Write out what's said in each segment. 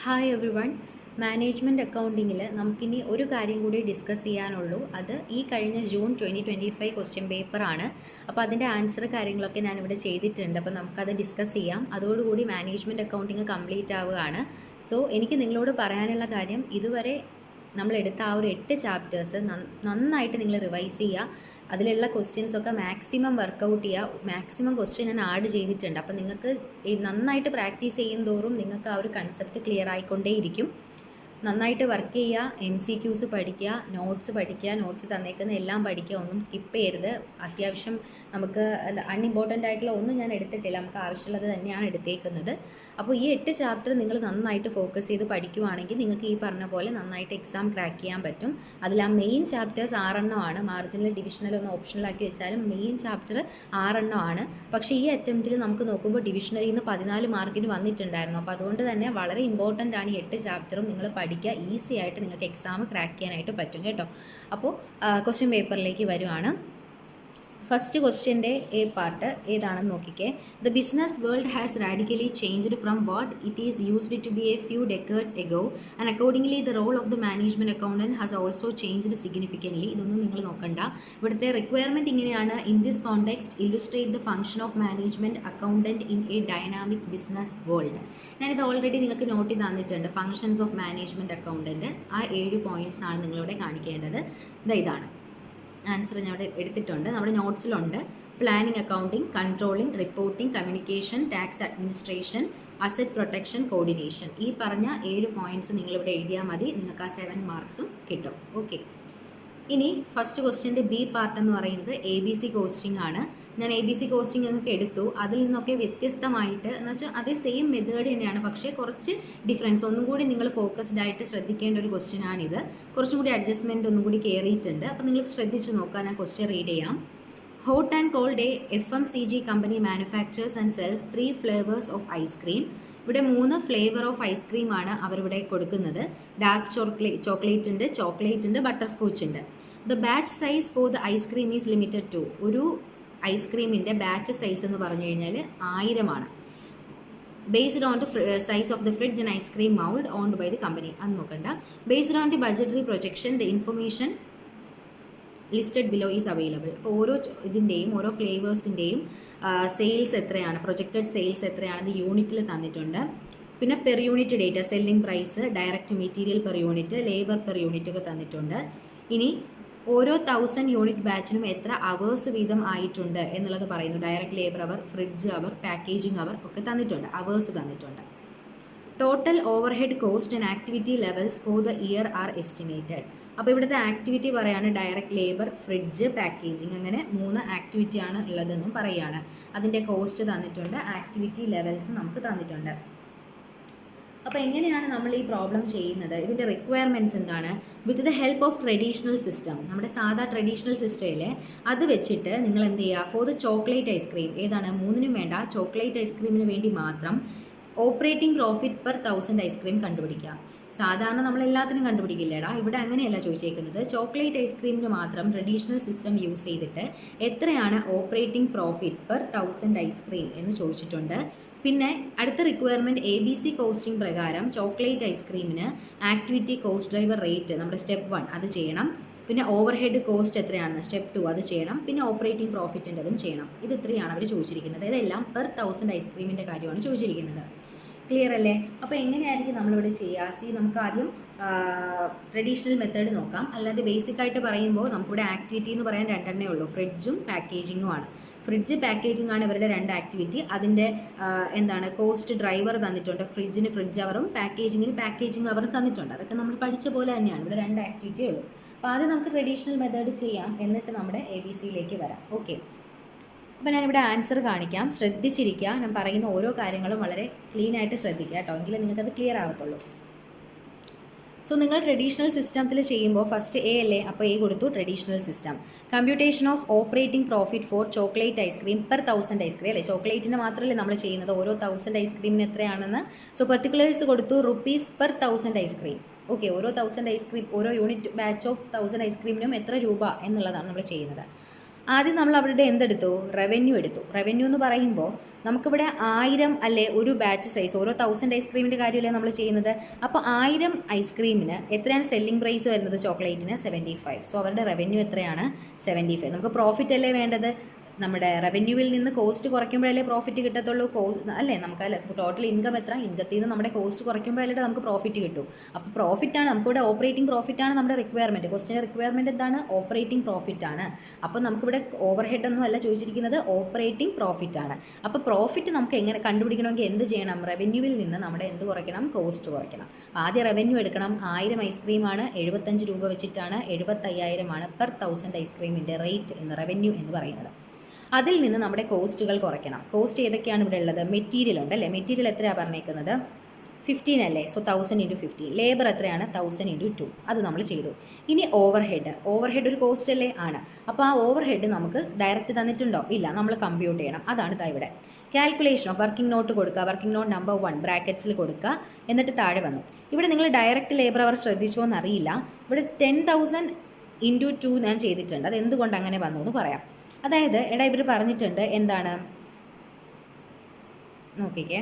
Hi every one. Management അക്കൗണ്ടിങ്ങിൽ നമുക്കിനി ഒരു കാര്യം കൂടി ഡിസ്കസ് ചെയ്യാനുള്ളൂ. അത് ഈ കഴിഞ്ഞ ജൂൺ 2025 ക്വസ്റ്റ്യൻ പേപ്പറാണ്. അപ്പോൾ അതിൻ്റെ ആൻസർ കാര്യങ്ങളൊക്കെ ഞാനിവിടെ ചെയ്തിട്ടുണ്ട്. അപ്പോൾ നമുക്കത് ഡിസ്കസ് ചെയ്യാം. അതോടുകൂടി മാനേജ്മെൻറ്റ് അക്കൗണ്ടിങ് കംപ്ലീറ്റ് ആവുകയാണ്. സോ എനിക്ക് നിങ്ങളോട് പറയാനുള്ള കാര്യം, ഇതുവരെ നമ്മളെടുത്ത ആ ഒരു 8 ചാപ്റ്റേഴ്സ് നന്നായിട്ട് നിങ്ങൾ റിവൈസ് ചെയ്യുക. അതിലുള്ള ക്വസ്റ്റ്യൻസൊക്കെ മാക്സിമം വർക്കൗട്ട് ചെയ്യുക. മാക്സിമം ക്വസ്റ്റ്യൻ ഞാൻ ആഡ് ചെയ്തിട്ടുണ്ട്. അപ്പോൾ നിങ്ങൾക്ക് നന്നായിട്ട് പ്രാക്ടീസ് ചെയ്യും തോറും നിങ്ങൾക്ക് ആ ഒരു കൺസെപ്റ്റ് ക്ലിയർ ആയിക്കൊണ്ടേയിരിക്കും. നന്നായിട്ട് വർക്ക് ചെയ്യുക, MCQs പഠിക്കുക, നോട്ട്സ് തന്നേക്കുന്ന എല്ലാം പഠിക്കുക, ഒന്നും സ്കിപ്പ് ചെയ്യരുത്. അത്യാവശ്യം നമുക്ക് അൺഇമ്പോർട്ടൻ്റ് ആയിട്ടുള്ള ഒന്നും ഞാൻ എടുത്തിട്ടില്ല, നമുക്ക് ആവശ്യമുള്ളത് തന്നെയാണ് എടുത്തേക്കുന്നത്. അപ്പോൾ ഈ 8 ചാപ്റ്റർ നിങ്ങൾ നന്നായിട്ട് ഫോക്കസ് ചെയ്ത് പഠിക്കുവാണെങ്കിൽ നിങ്ങൾക്ക് ഈ പറഞ്ഞ പോലെ നന്നായിട്ട് എക്സാം ക്രാക്ക് ചെയ്യാൻ പറ്റും. അതിൽ ആ മെയിൻ ചാപ്റ്റേഴ്സ് 6 എണ്ണമാണ്. മാർജിനൽ ഡിവിഷണലൊന്ന് ഓപ്ഷണലാക്കി വെച്ചാലും മെയിൻ ചാപ്റ്റർ 6 എണ്ണമാണ്. പക്ഷേ ഈ അറ്റംപ്റ്റിൽ നമുക്ക് നോക്കുമ്പോൾ ഡിവിഷണലിൽ നിന്ന് 14 മാർക്കിന് വന്നിട്ടുണ്ടായിരുന്നു. അപ്പോൾ അതുകൊണ്ട് തന്നെ വളരെ ഇമ്പോർട്ടൻ്റ് ആണ് ഈ 8 ചാപ്റ്ററും നിങ്ങൾ പഠിക്കുക. ഈസി ആയിട്ട് നിങ്ങൾക്ക് എക്സാം ക്രാക്ക് ചെയ്യാനായിട്ട് പറ്റും കേട്ടോ. അപ്പോൾ ക്വസ്റ്റ്യൻ പേപ്പറിലേക്ക് വരുവാണ്. ഫസ്റ്റ് ക്വസ്റ്റ്യൻ്റെ എ പാർട്ട് ഏതാണെന്ന് നോക്കിക്കേ. The business world has radically changed from what it is used to be a few decades ago and accordingly the role of the management accountant has also changed significantly. ഇതൊന്നും നിങ്ങൾ നോക്കണ്ട. ഇവിടുത്തെ requirement ഇങ്ങനെയാണ്: in this context illustrate the function of management accountant in a dynamic business world. ഞാനിത് already നിങ്ങൾക്ക് note ചെയ്ത് തന്നിട്ടുണ്ട്. Functions of management accountant, ആ 7 പോയിൻറ്റ്സ് ആണ് നിങ്ങളിവിടെ കാണിക്കേണ്ടത്. ഇതാണ് ആൻസർ ഞാൻ ഇവിടെ എടുത്തിട്ടുണ്ട്, നമ്മുടെ നോട്ട്സിലുണ്ട്. Planning, accounting, controlling, reporting, communication, tax administration, asset protection, coordination. ഈ പറഞ്ഞ 7 പോയിൻറ്റ്സ് നിങ്ങളിവിടെ എഴുതിയാൽ മതി. നിങ്ങൾക്ക് ആ 7 മാർക്സും കിട്ടും. ഓക്കെ. ഇനി ഫസ്റ്റ് ക്വസ്റ്റ്യൻ്റെ ബി പാർട്ട് എന്ന് പറയുന്നത് ABC കോസ്റ്റിംഗ് ആണ്. ഞാൻ ABC കോസ്റ്റിംഗ് നിങ്ങൾക്ക് എടുത്തു. അതിൽ നിന്നൊക്കെ വ്യത്യസ്തമായിട്ട് എന്ന് വെച്ചാൽ അതേ സെയിം മെത്തേഡ് തന്നെയാണ്, പക്ഷേ കുറച്ച് ഡിഫറൻസ്, ഒന്നും കൂടി നിങ്ങൾ ഫോക്കസ്ഡ് ആയിട്ട് ശ്രദ്ധിക്കേണ്ട ഒരു ക്വസ്റ്റ്യൻ ആണിത്. കുറച്ചും കൂടി അഡ്ജസ്റ്റ്മെൻറ്റ് ഒന്നും കൂടി കയറിയിട്ടുണ്ട്. അപ്പോൾ നിങ്ങൾ ശ്രദ്ധിച്ച് നോക്കാൻ ഞാൻ ക്വസ്റ്റ്യൻ റീഡ് ചെയ്യാം. Hot and cold FMCG company manufactures and sells 3 flavours of ice cream. ഇവിടെ 3 ഫ്ലേവർ ഓഫ് ഐസ്ക്രീമാണ് അവരിവിടെ കൊടുക്കുന്നത്. ഡാർക്ക് ചോക്ലേറ്റ് ഉണ്ട്, ബട്ടർ സ്കോച്ച് ഉണ്ട്. The batch size for the ice cream is limited to. ഒരു ഐസ്ക്രീമിൻ്റെ ബാച്ച് സൈസ് എന്ന് പറഞ്ഞു കഴിഞ്ഞാൽ 1000 ആണ്. Based on the size of the fridge and ice cream mould owned by the company. അത് നോക്കണ്ട. Based on the budgetary projection the information listed below is available. അപ്പോൾ ഓരോ ഇതിൻ്റെയും ഓരോ ഫ്ലേവേഴ്സിൻ്റെയും സെയിൽസ് എത്രയാണ്, പ്രൊജക്റ്റഡ് സെയിൽസ് എത്രയാണെന്ന് യൂണിറ്റിൽ തന്നിട്ടുണ്ട്. പിന്നെ per unit data, selling price, direct material per unit, labour per unit ഒക്കെ തന്നിട്ടുണ്ട്. ഇനി ഓരോ 1000 യൂണിറ്റ് ബാച്ചിനും എത്ര അവേഴ്സ് വീതം ആയിട്ടുണ്ട് എന്നുള്ളത് പറയുന്നു. ഡയറക്റ്റ് ലേബർ അവർ, ഫ്രിഡ്ജ് അവർ, പാക്കേജിംഗ് അവർ ഒക്കെ തന്നിട്ടുണ്ട്, അവേഴ്സ് തന്നിട്ടുണ്ട്. Total over head cost and activity levels four the year R estimated. അപ്പോൾ ഇവിടുത്തെ ആക്ടിവിറ്റി പറയാണ് ഡയറക്റ്റ് ലേബർ, ഫ്രിഡ്ജ്, പാക്കേജിങ്, അങ്ങനെ 3 ആക്ടിവിറ്റിയാണ് ഉള്ളതെന്നും പറയുകയാണ്. അതിൻ്റെ കോസ്റ്റ് തന്നിട്ടുണ്ട്, ആക്ടിവിറ്റി ലെവൽസ് നമുക്ക് തന്നിട്ടുണ്ട്. അപ്പോൾ എങ്ങനെയാണ് നമ്മൾ ഈ പ്രോബ്ലം ചെയ്യുന്നത്? ഇതിൻ്റെ റിക്വയർമെൻറ്റ്സ് എന്താണ്? With the help of traditional system, നമ്മുടെ സാധാ ട്രഡീഷണൽ സിസ്റ്റമിലെ അത് വെച്ചിട്ട് നിങ്ങൾ എന്ത് ചെയ്യുക? ഫോർ ദ ചോക്ലേറ്റ് ഐസ്ക്രീം, ഏതാണ് 3നും വേണ്ട, ചോക്ലേറ്റ് ഐസ്ക്രീമിന് വേണ്ടി മാത്രം ഓപ്പറേറ്റിംഗ് പ്രോഫിറ്റ് പെർ 1000 ഐസ്ക്രീം കണ്ടുപിടിക്കുക. സാധാരണ നമ്മൾ എല്ലാത്തിനും കണ്ടുപിടിക്കില്ലേടാ, ഇവിടെ അങ്ങനെയല്ല ചോദിച്ചേക്കുന്നത്. ചോക്ലേറ്റ് ഐസ്ക്രീമിന് മാത്രം ട്രഡീഷണൽ സിസ്റ്റം യൂസ് ചെയ്തിട്ട് എത്രയാണ് ഓപ്പറേറ്റിംഗ് പ്രോഫിറ്റ് പെർ 1000 ഐസ്ക്രീം എന്ന് ചോദിച്ചിട്ടുണ്ട്. പിന്നെ അടുത്ത റിക്വയർമെൻറ്റ് ABC കോസ്റ്റിംഗ് പ്രകാരം ചോക്ലേറ്റ് ഐസ്ക്രീമിന് ആക്ടിവിറ്റി കോസ്റ്റ് ഡ്രൈവർ റേറ്റ്, നമ്മുടെ സ്റ്റെപ്പ് 1 അത് ചെയ്യണം. പിന്നെ ഓവർ ഹെഡ് കോസ്റ്റ് എത്രയാണെന്ന് സ്റ്റെപ്പ് 2 അത് ചെയ്യണം. പിന്നെ ഓപ്പറേറ്റിംഗ് പ്രോഫിറ്റിൻ്റെ അതും ചെയ്യണം. ഇത് ഇത്രയാണ് അവർ ചോദിച്ചിരിക്കുന്നത്. ഇതെല്ലാം പെർ 1000 ഐസ്ക്രീമിൻ്റെ കാര്യമാണ് ചോദിച്ചിരിക്കുന്നത്. ക്ലിയർ അല്ലേ? അപ്പോൾ എങ്ങനെയായിരിക്കും നമ്മളിവിടെ ചെയ്യുക? നമുക്ക് ആദ്യം ട്രഡീഷണൽ മെത്തേഡ് നോക്കാം. അല്ലാതെ ബേസിക് ആയിട്ട് പറയുമ്പോൾ നമുക്കിവിടെ ആക്ടിവിറ്റി എന്ന് പറയാൻ 2 എണ്ണേ ഉള്ളൂ, ഫ്രിഡ്ജും പാക്കേജിങ്ങും ആണ്. ഫ്രിഡ്ജ്, പാക്കേജിംഗ് ആണ് ഇവരുടെ 2 ആക്ടിവിറ്റി. അതിൻ്റെ കോസ്റ്റ് ഡ്രൈവർ തന്നിട്ടുണ്ട്. ഫ്രിഡ്ജിന് ഫ്രിഡ്ജ് അവറും പാക്കേജിങ്ങിന് പാക്കേജിങ് അവറും തന്നിട്ടുണ്ട്. അതൊക്കെ നമ്മൾ പഠിച്ച പോലെ തന്നെയാണ്. ഇവിടെ 2 ആക്ടിവിറ്റിയേ ഉള്ളൂ. അപ്പോൾ ആദ്യം നമുക്ക് ട്രഡീഷണൽ മെത്തേഡ് ചെയ്യാം, എന്നിട്ട് നമ്മുടെ ABCയിലേക്ക് വരാം. ഓക്കെ. അപ്പോൾ ഞാനിവിടെ ആൻസർ കാണിക്കാം, ശ്രദ്ധിച്ചിരിക്കുക. ഞാൻ പറയുന്ന ഓരോ കാര്യങ്ങളും വളരെ ക്ലീൻ ആയിട്ട് ശ്രദ്ധിക്കുക കേട്ടോ, എങ്കിലും നിങ്ങൾക്കത് ക്ലിയർ ആവത്തുള്ളൂ. സോ നിങ്ങൾ ട്രഡീഷണൽ സിസ്റ്റത്തിൽ ചെയ്യുമ്പോൾ ഫസ്റ്റ് A അല്ലേ, അപ്പോൾ A കൊടുത്തു, traditional system. Computation of operating profit for chocolate ice cream per 1000 ice cream അല്ലേ, ചോക്ലേറ്റിന് മാത്രമല്ലേ നമ്മൾ ചെയ്യുന്നത്, ഓരോ 1000 ഐസ്ക്രീമിന് എത്രയാണെന്ന്. സോ പെർട്ടിക്കുലേഴ്സ് കൊടുത്തു, റുപ്പീസ് പെർ 1000 ഐസ്ക്രീം. ഓക്കെ, ഓരോ 1000 ഐസ്ക്രീം, ഓരോ യൂണിറ്റ് ബാച്ച് ഓഫ് 1000 ഐസ്ക്രീമിനും എത്ര രൂപ എന്നുള്ളതാണ് നമ്മൾ ചെയ്യുന്നത്. ആദ്യം നമ്മൾ അവരുടെ എന്തെടുത്തു, റവന്യൂ എടുത്തു. റവന്യൂ എന്ന് പറയുമ്പോൾ നമുക്കിവിടെ 1000 അല്ലേ ഒരു ബാച്ച് സൈസ്, ഓരോ 1000 ഐസ്ക്രീമിൻ്റെ കാര്യമല്ലേ നമ്മൾ ചെയ്യുന്നത്. അപ്പോൾ 1000 ഐസ്ക്രീമിന് എത്രയാണ് സെല്ലിംഗ് പ്രൈസ് വരുന്നത്, ചോക്ലേറ്റിന് 75. സോ അവരുടെ റവന്യൂ എത്രയാണ്, 75. നമുക്ക് പ്രോഫിറ്റ് അല്ലേ വേണ്ടത്, നമ്മുടെ റവന്യൂവിൽ നിന്ന് കോസ്റ്റ് കുറയ്ക്കുമ്പോഴല്ലേ പ്രോഫിറ്റ് കിട്ടത്തുള്ളൂ. അല്ലേ, നമുക്ക് ടോട്ടൽ ഇൻകം എത്ര, ഇൻകത്തിൽ നിന്ന് നമ്മുടെ കോസ്റ്റ് കുറയ്ക്കുമ്പോഴല്ലേ നമുക്ക് പ്രോഫിറ്റ് കിട്ടും. അപ്പോൾ പ്രോഫിറ്റാണ് നമുക്കിവിടെ, ഓപ്പറേറ്റിംഗ് പ്രോഫിറ്റാണ് നമ്മുടെ റിക്വയർമെൻറ്റ്. ക്വസ്റ്റിൻ്റെ റിക്വയർമെൻറ്റ് എന്താണ്, ഓപ്പറേറ്റിംഗ് പ്രോഫിറ്റാണ്. അപ്പോൾ നമുക്കിവിടെ ഓവർ ഹെഡ് ഒന്നും അല്ല ചോദിച്ചിരിക്കുന്നത്, ഓപ്പറേറ്റിംഗ് പ്രോഫിറ്റാണ്. അപ്പോൾ പ്രോഫിറ്റ് നമുക്ക് എങ്ങനെ കണ്ടുപിടിക്കണമെങ്കിൽ എന്ത് ചെയ്യണം, റവന്യൂവിൽ നിന്ന് നമ്മുടെ എന്ത് കുറയ്ക്കണം, കോസ്റ്റ് കുറയ്ക്കണം. ആദ്യം റവന്യൂ എടുക്കണം. 1000 ഐസ്ക്രീമാണ്, 75 രൂപ വെച്ചിട്ടാണ്, 75,000 ആണ് പെർ 1000 ഐസ്ക്രീമിൻ്റെ റേറ്റ് എന്ന്, റവന്യൂ എന്ന് പറയുന്നത്. അതിൽ നിന്ന് നമ്മുടെ കോസ്റ്റുകൾ കുറയ്ക്കണം. കോസ്റ്റ് ഏതൊക്കെയാണ് ഇവിടെ ഉള്ളത്, മെറ്റീരിയൽ ഉണ്ട് അല്ലേ, മെറ്റീരിയൽ എത്രയാണ് പറഞ്ഞേക്കുന്നത്, 15 അല്ലേ. സോ 1000 × 15. ലേബർ എത്രയാണ്, 1000 × 2. അത് നമ്മൾ ചെയ്തു. ഇനി ഓവർ ഹെഡ്, ഓവർ ഹെഡ് ഒരു കോസ്റ്റ് അല്ലേ, ആണ്. അപ്പോൾ ആ ഓവർ ഹെഡ് നമുക്ക് ഡയറക്റ്റ് തന്നിട്ടുണ്ടോ, ഇല്ല, നമ്മൾ കമ്പ്യൂട്ട് ചെയ്യണം. അതാണ് ഇതാ ഇവിടെ കാൽക്കുലേഷൻ ഓഫ് വർക്കിംഗ് നോട്ട് കൊടുക്കുക, വർക്കിംഗ് നോട്ട് നമ്പർ 1 ബ്രാക്കറ്റ്സിൽ കൊടുക്കുക, എന്നിട്ട് താഴെ വന്നു. ഇവിടെ നിങ്ങൾ ഡയറക്റ്റ് ലേബർ അവർ ശ്രദ്ധിച്ചോ എന്നറിയില്ല, ഇവിടെ 10,000 × 2 ഞാൻ ചെയ്തിട്ടുണ്ട്. അത് എന്തുകൊണ്ട് അങ്ങനെ വന്നു എന്ന് പറയാം. അതായത് എടാ ഇവർ പറഞ്ഞിട്ടുണ്ട് എന്താണ്, നോക്കിക്കേ,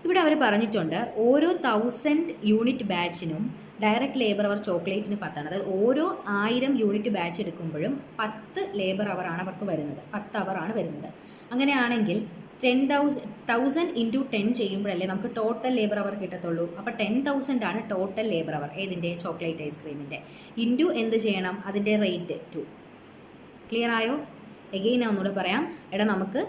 ഇവിടെ അവർ പറഞ്ഞിട്ടുണ്ട് ഓരോ 1000 യൂണിറ്റ് ബാച്ചിനും ഡയറക്റ്റ് ലേബർ അവർ ചോക്ലേറ്റിന് 10 ആണ്. അതായത് ഓരോ 1000 യൂണിറ്റ് ബാച്ച് എടുക്കുമ്പോഴും 10 ലേബർ അവറാണ് അവർക്ക് വരുന്നത്, 10 അവറാണ് വരുന്നത്. അങ്ങനെയാണെങ്കിൽ 10,000 × 10 ചെയ്യുമ്പോഴല്ലേ നമുക്ക് ടോട്ടൽ ലേബർ അവർ കിട്ടത്തുള്ളൂ. അപ്പോൾ 10,000 ആണ് ടോട്ടൽ ലേബർ അവർ ഏതിൻ്റെ, ചോക്ലേറ്റ് ഐസ്ക്രീമിൻ്റെ. ഇൻറ്റു എന്ത് ചെയ്യണം, അതിൻ്റെ റേറ്റ് 2. ക്ലിയർ ആയോ? എഗെയിൻ ഞാൻ ഒന്നുകൂടെ പറയാം. എടാ നമുക്ക്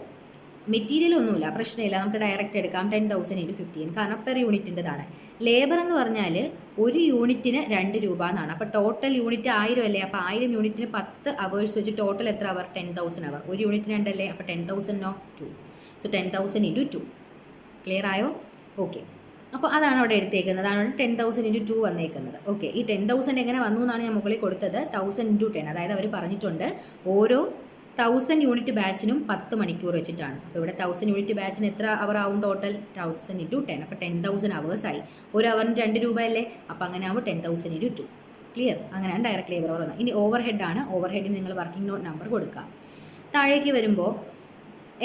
മെറ്റീരിയൽ ഒന്നുമില്ല, പ്രശ്നമില്ല, നമുക്ക് ഡയറക്റ്റ് എടുക്കാം 10,000 × 15, കാരണം പെർ യൂണിറ്റിൻ്റെതാണ്. ലേബർ എന്ന് പറഞ്ഞാൽ ഒരു യൂണിറ്റിന് 2 രൂപ എന്നാണ്. അപ്പോൾ ടോട്ടൽ യൂണിറ്റ് 1000 അല്ലേ, അപ്പോൾ 1000 യൂണിറ്റിന് 10 അവേഴ്സ് വെച്ച് ടോട്ടൽ എത്ര അവർ, 10,000 അവർ. ഒരു യൂണിറ്റിന് 2 അല്ലേ, അപ്പോൾ 10,000 2. സോ 10,000 × 2. ക്ലിയർ ആയോ? ഓക്കെ. അപ്പോൾ അതാണ് അവിടെ എടുത്തേക്കുന്നത്, അതാണ് 10,000 × 2 വന്നേക്കുന്നത്. ഓക്കെ, ഈ 10,000 എങ്ങനെ വന്നു എന്നാണ് ഞാൻ മുകളിൽ കൊടുത്തത്, 1000 × 10. അതായത് അവർ പറഞ്ഞിട്ടുണ്ട് ഓരോ 1000 യൂണിറ്റ് ബാച്ചിനും 10 മണിക്കൂർ വെച്ചിട്ടാണ്. അപ്പോൾ ഇവിടെ 1000 യൂണിറ്റ് ബാച്ചിന് എത്ര അവർ ആവും ടോട്ടൽ, 1000 × 10. അപ്പോൾ 10,000 അവേഴ്സ് ആയി. ഒരു അവറിന് 2 രൂപ അല്ലേ, അപ്പോൾ അങ്ങനെ ആവും 10,000 × 2. ക്ലിയർ? അങ്ങനെയാണ് ഡയറക്റ്റ് ലേബർ അവർ വന്നത്. ഇനി ഓവർ ഹെഡാണ്. ഓവർ ഹെഡിന് നിങ്ങൾ വർക്കിംഗ് നോട്ട് നമ്പർ കൊടുക്കുക. താഴേക്ക് വരുമ്പോൾ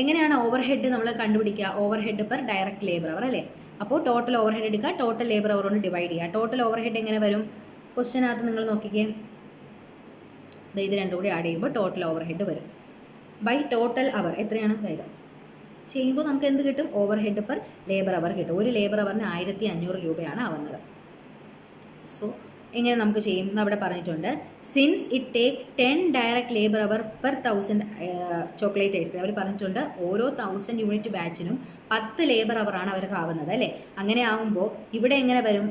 എങ്ങനെയാണ് ഓവർ ഹെഡ് നമ്മൾ കണ്ടുപിടിക്കുക, over head per direct labour അവർ അല്ലേ. അപ്പോൾ ടോട്ടൽ ഓവർ ഹെഡ് എടുക്കുക, ടോട്ടൽ ലേബർ അവർ കൊണ്ട് ഡിവൈഡ് ചെയ്യുക. ടോട്ടൽ ഓവർ ഹെഡ് എങ്ങനെ വരും, ക്വസ്റ്റ്യനകത്ത് നിങ്ങൾ നോക്കിക്കേ, ഇത് രണ്ടും കൂടി ആഡ് ചെയ്യുമ്പോൾ ടോട്ടൽ ഓവർ ഹെഡ് വരും ബൈ ടോട്ടൽ അവർ എത്രയാണ്, അതായത് ചെയ്യുമ്പോൾ നമുക്ക് എന്ത് കിട്ടും, over head per labour hour കിട്ടും. ഒരു ലേബർ അവറിന് 1500 രൂപയാണ് ആവുന്നത്. സോ എങ്ങനെ നമുക്ക് ചെയ്യും എന്ന് അവിടെ പറഞ്ഞിട്ടുണ്ട്. Since it take 10 direct labour hour per 1000 chocolate ice cream. അവർ പറഞ്ഞിട്ടുണ്ട് ഓരോ 1000 യൂണിറ്റ് ബാച്ചിനും 10 ലേബർ അവറാണ് അവർക്ക് ആവുന്നത് അല്ലേ. അങ്ങനെ ആവുമ്പോൾ ഇവിടെ എങ്ങനെ വരും,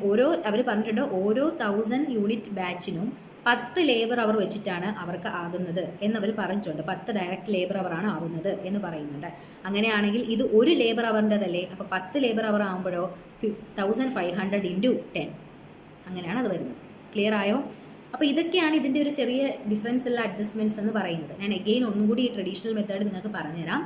അവർ പറഞ്ഞിട്ടുണ്ട് ഓരോ 1000 യൂണിറ്റ് ബാച്ചിനും 10 ലേബർ അവർ വെച്ചിട്ടാണ് അവർക്ക് ആകുന്നത് എന്നവർ പറഞ്ഞിട്ടുണ്ട്. 10 ഡയറക്റ്റ് ലേബർ അവറാണ് ആവുന്നത് എന്ന് പറയുന്നുണ്ട്. അങ്ങനെയാണെങ്കിൽ ഇത് ഒരു ലേബർ അവറിൻ്റെതല്ലേ, അപ്പോൾ 10 ലേബർ അവർ ആകുമ്പോഴോ 1500 × 10, അങ്ങനെയാണ് അത് വരുന്നത്. ക്ലിയർ ആയോ? അപ്പോൾ ഇതൊക്കെയാണ് ഇതിൻ്റെ ഒരു ചെറിയ ഡിഫറൻസ് ഉള്ള അഡ്ജസ്റ്റ്മെൻറ്റ്സ് എന്ന് പറയുന്നത്. ഞാൻ എഗെയിൻ ഒന്നും കൂടി ഈ ട്രഡീഷണൽ മെത്തേഡ് നിങ്ങൾക്ക് പറഞ്ഞുതരാം.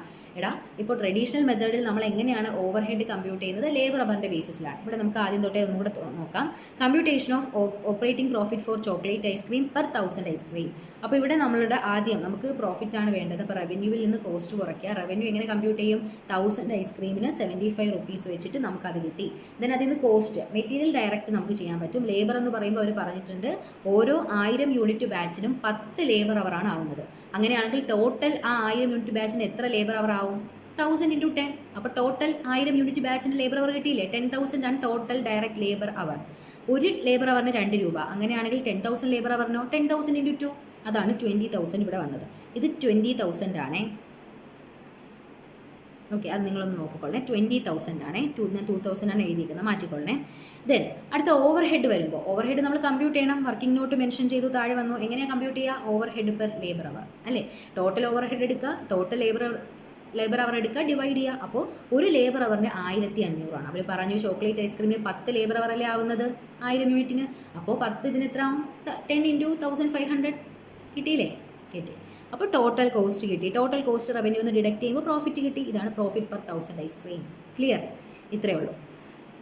ഇപ്പോൾ ട്രഡീഷണൽ മെത്തേഡിൽ നമ്മൾ എങ്ങനെയാണ് ഓവർ ഹെഡ് കമ്പ്യൂട്ട് ചെയ്യുന്നത്, ലേബർ അവറിൻ്റെ ബേസിസിലാണ്. ഇവിടെ നമുക്ക് ആദ്യം തൊട്ടേ ഒന്നും കൂടെ നോക്കാം. Computation of operating profit for chocolate ice cream per 1000 ice cream. അപ്പോൾ ഇവിടെ നമ്മളുടെ ആദ്യം നമുക്ക് പ്രോഫിറ്റ് ആണ് വേണ്ടത്. അപ്പോൾ റവന്യൂവിൽ നിന്ന് കോസ്റ്റ് കുറയ്ക്കുക. റവന്യൂ എങ്ങനെ കമ്പ്യൂട്ട് ചെയ്യും, 1000 ഐസ്ക്രീമിന് 75 റുപ്പീസ് വെച്ചിട്ട് നമുക്കത് കിട്ടി. ദെൻ അതിൽ നിന്ന് കോസ്റ്റ് മെറ്റീരിയൽ ഡയറക്റ്റ് നമുക്ക് ചെയ്യാൻ പറ്റും. ലേബർ എന്ന് പറയുമ്പോൾ അവർ പറഞ്ഞിട്ടുണ്ട് ഓരോ 1000 യൂണിറ്റ് ബാച്ചിനും 10 ലേബർ അവറാണ് ആവുന്നത്. അങ്ങനെയാണെങ്കിൽ ടോട്ടൽ ആ 1000 യൂണിറ്റ് ബാച്ചിന് എത്ര ലേബർ അവർ ആവും, 1000 × 10. അപ്പോൾ ടോട്ടൽ 1000 യൂണിറ്റ് ബാച്ചിന് ലേബർ അവർ കിട്ടിയില്ലേ, 10,000 ആണ് ടോട്ടൽ ഡയറക്റ്റ് ലേബർ അവർ. ഒരു ലേബർ അവറിന് 2 രൂപ. അങ്ങനെയാണെങ്കിൽ 10,000 ലേബർ അവറിനോ 10,000 × 2, അതാണ് 20,000 ഇവിടെ വന്നത്. ഇത് 20,000 ആണേ. ഓക്കെ, അത് നിങ്ങളൊന്ന് നോക്കിക്കൊള്ളണേ. 20,000 ആണേ. 2,000 ആണ് എഴുതിയിരിക്കുന്നത്, മാറ്റിക്കൊള്ളണേ. ദെൻ അടുത്ത ഓവർ ഹെഡ് വരുമ്പോൾ ഓവർ ഹെഡ് നമ്മൾ കമ്പ്യൂട്ട് ചെയ്യണം. വർക്കിംഗ് നോട്ട് മെൻഷൻ ചെയ്തു, താഴെ വന്നു. എങ്ങനെയാണ് കമ്പ്യൂട്ട് ചെയ്യുക, over head per labour hour അല്ലേ. ടോട്ടൽ ഓവർ ഹെഡ് എടുക്കുക, ടോട്ടൽ ലേബർ അവർ എടുക്കുക, ഡിവൈഡ് ചെയ്യുക. അപ്പോൾ ഒരു ലേബർ അവറിന് 1500 ആണ്. അവർ പറഞ്ഞു ചോക്ലേറ്റ് ഐസ്ക്രീമിന് 10 ലേബർ അവർ അല്ലേ ആവുന്നത് 1000 യൂണിറ്റിന്. അപ്പോൾ 10 ഇതിന് എത്ര ആവും, 10 × 1500 കിട്ടിയില്ലേ, കിട്ടി. അപ്പോൾ ടോട്ടൽ കോസ്റ്റ് കിട്ടി. ടോട്ടൽ കോസ്റ്റ് റവന്യൂ ഒന്ന് ഡിഡക്ട് ചെയ്യുമ്പോൾ പ്രോഫിറ്റ് കിട്ടി. ഇതാണ് പ്രോഫിറ്റ് പെർ 1000 ഐസ്ക്രീം. ക്ലിയർ? ഇത്രയേ ഉള്ളൂ.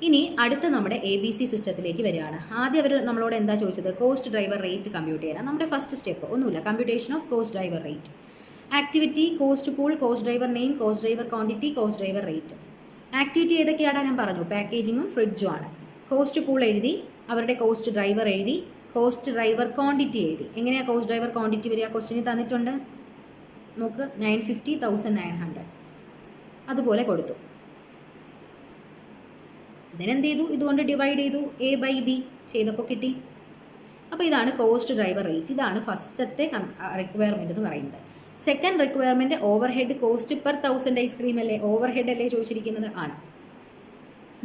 ഇനി അടുത്ത നമ്മുടെ ABC സിസ്റ്റത്തിലേക്ക് വരികയാണ്. ആദ്യം അവർ നമ്മളോട് എന്താ ചോദിച്ചത്? കോസ്റ്റ് ഡ്രൈവർ റേറ്റ് കമ്പ്യൂട്ട് ചെയ്യാൻ. നമ്മുടെ ഫസ്റ്റ് സ്റ്റെപ്പ് ഒന്നുമില്ല, computation of cost driver rate. Activity, cost pool, cost driver name, cost driver quantity, cost driver rate. Activity ഏതൊക്കെയാണ് ഞാൻ പറഞ്ഞു, പാക്കേജിങ്ങും ഫ്രിഡ്ജും ആണ്. കോസ്റ്റ് പൂൾ എഴുതി, അവരുടെ കോസ്റ്റ് ഡ്രൈവർ എഴുതി, കോസ്റ്റ് ഡ്രൈവർ ക്വാണ്ടിറ്റി എഴുതി. എങ്ങനെയാണ് കോസ്റ്റ് ഡ്രൈവർ ക്വാണ്ടിറ്റി വരിക? ക്വസ്റ്റിന് തന്നിട്ടുണ്ട്, നോക്ക്, 950, 1900 അതുപോലെ കൊടുത്തു. ഇതിനെന്ത് ചെയ്തു? ഇതുകൊണ്ട് ഡിവൈഡ് ചെയ്തു, A/B ചെയ്തപ്പോൾ കിട്ടി. അപ്പോൾ ഇതാണ് കോസ്റ്റ് ഡ്രൈവർ റേറ്റ്. ഇതാണ് ഫസ്റ്റത്തെ റിക്വയർമെൻറ്റ് എന്ന് പറയുന്നത്. Second requirement over head cost per 1000 ice cream അല്ലേ, ഓവർ ഹെഡ് അല്ലേ ചോദിച്ചിരിക്കുന്നത്? ആണ്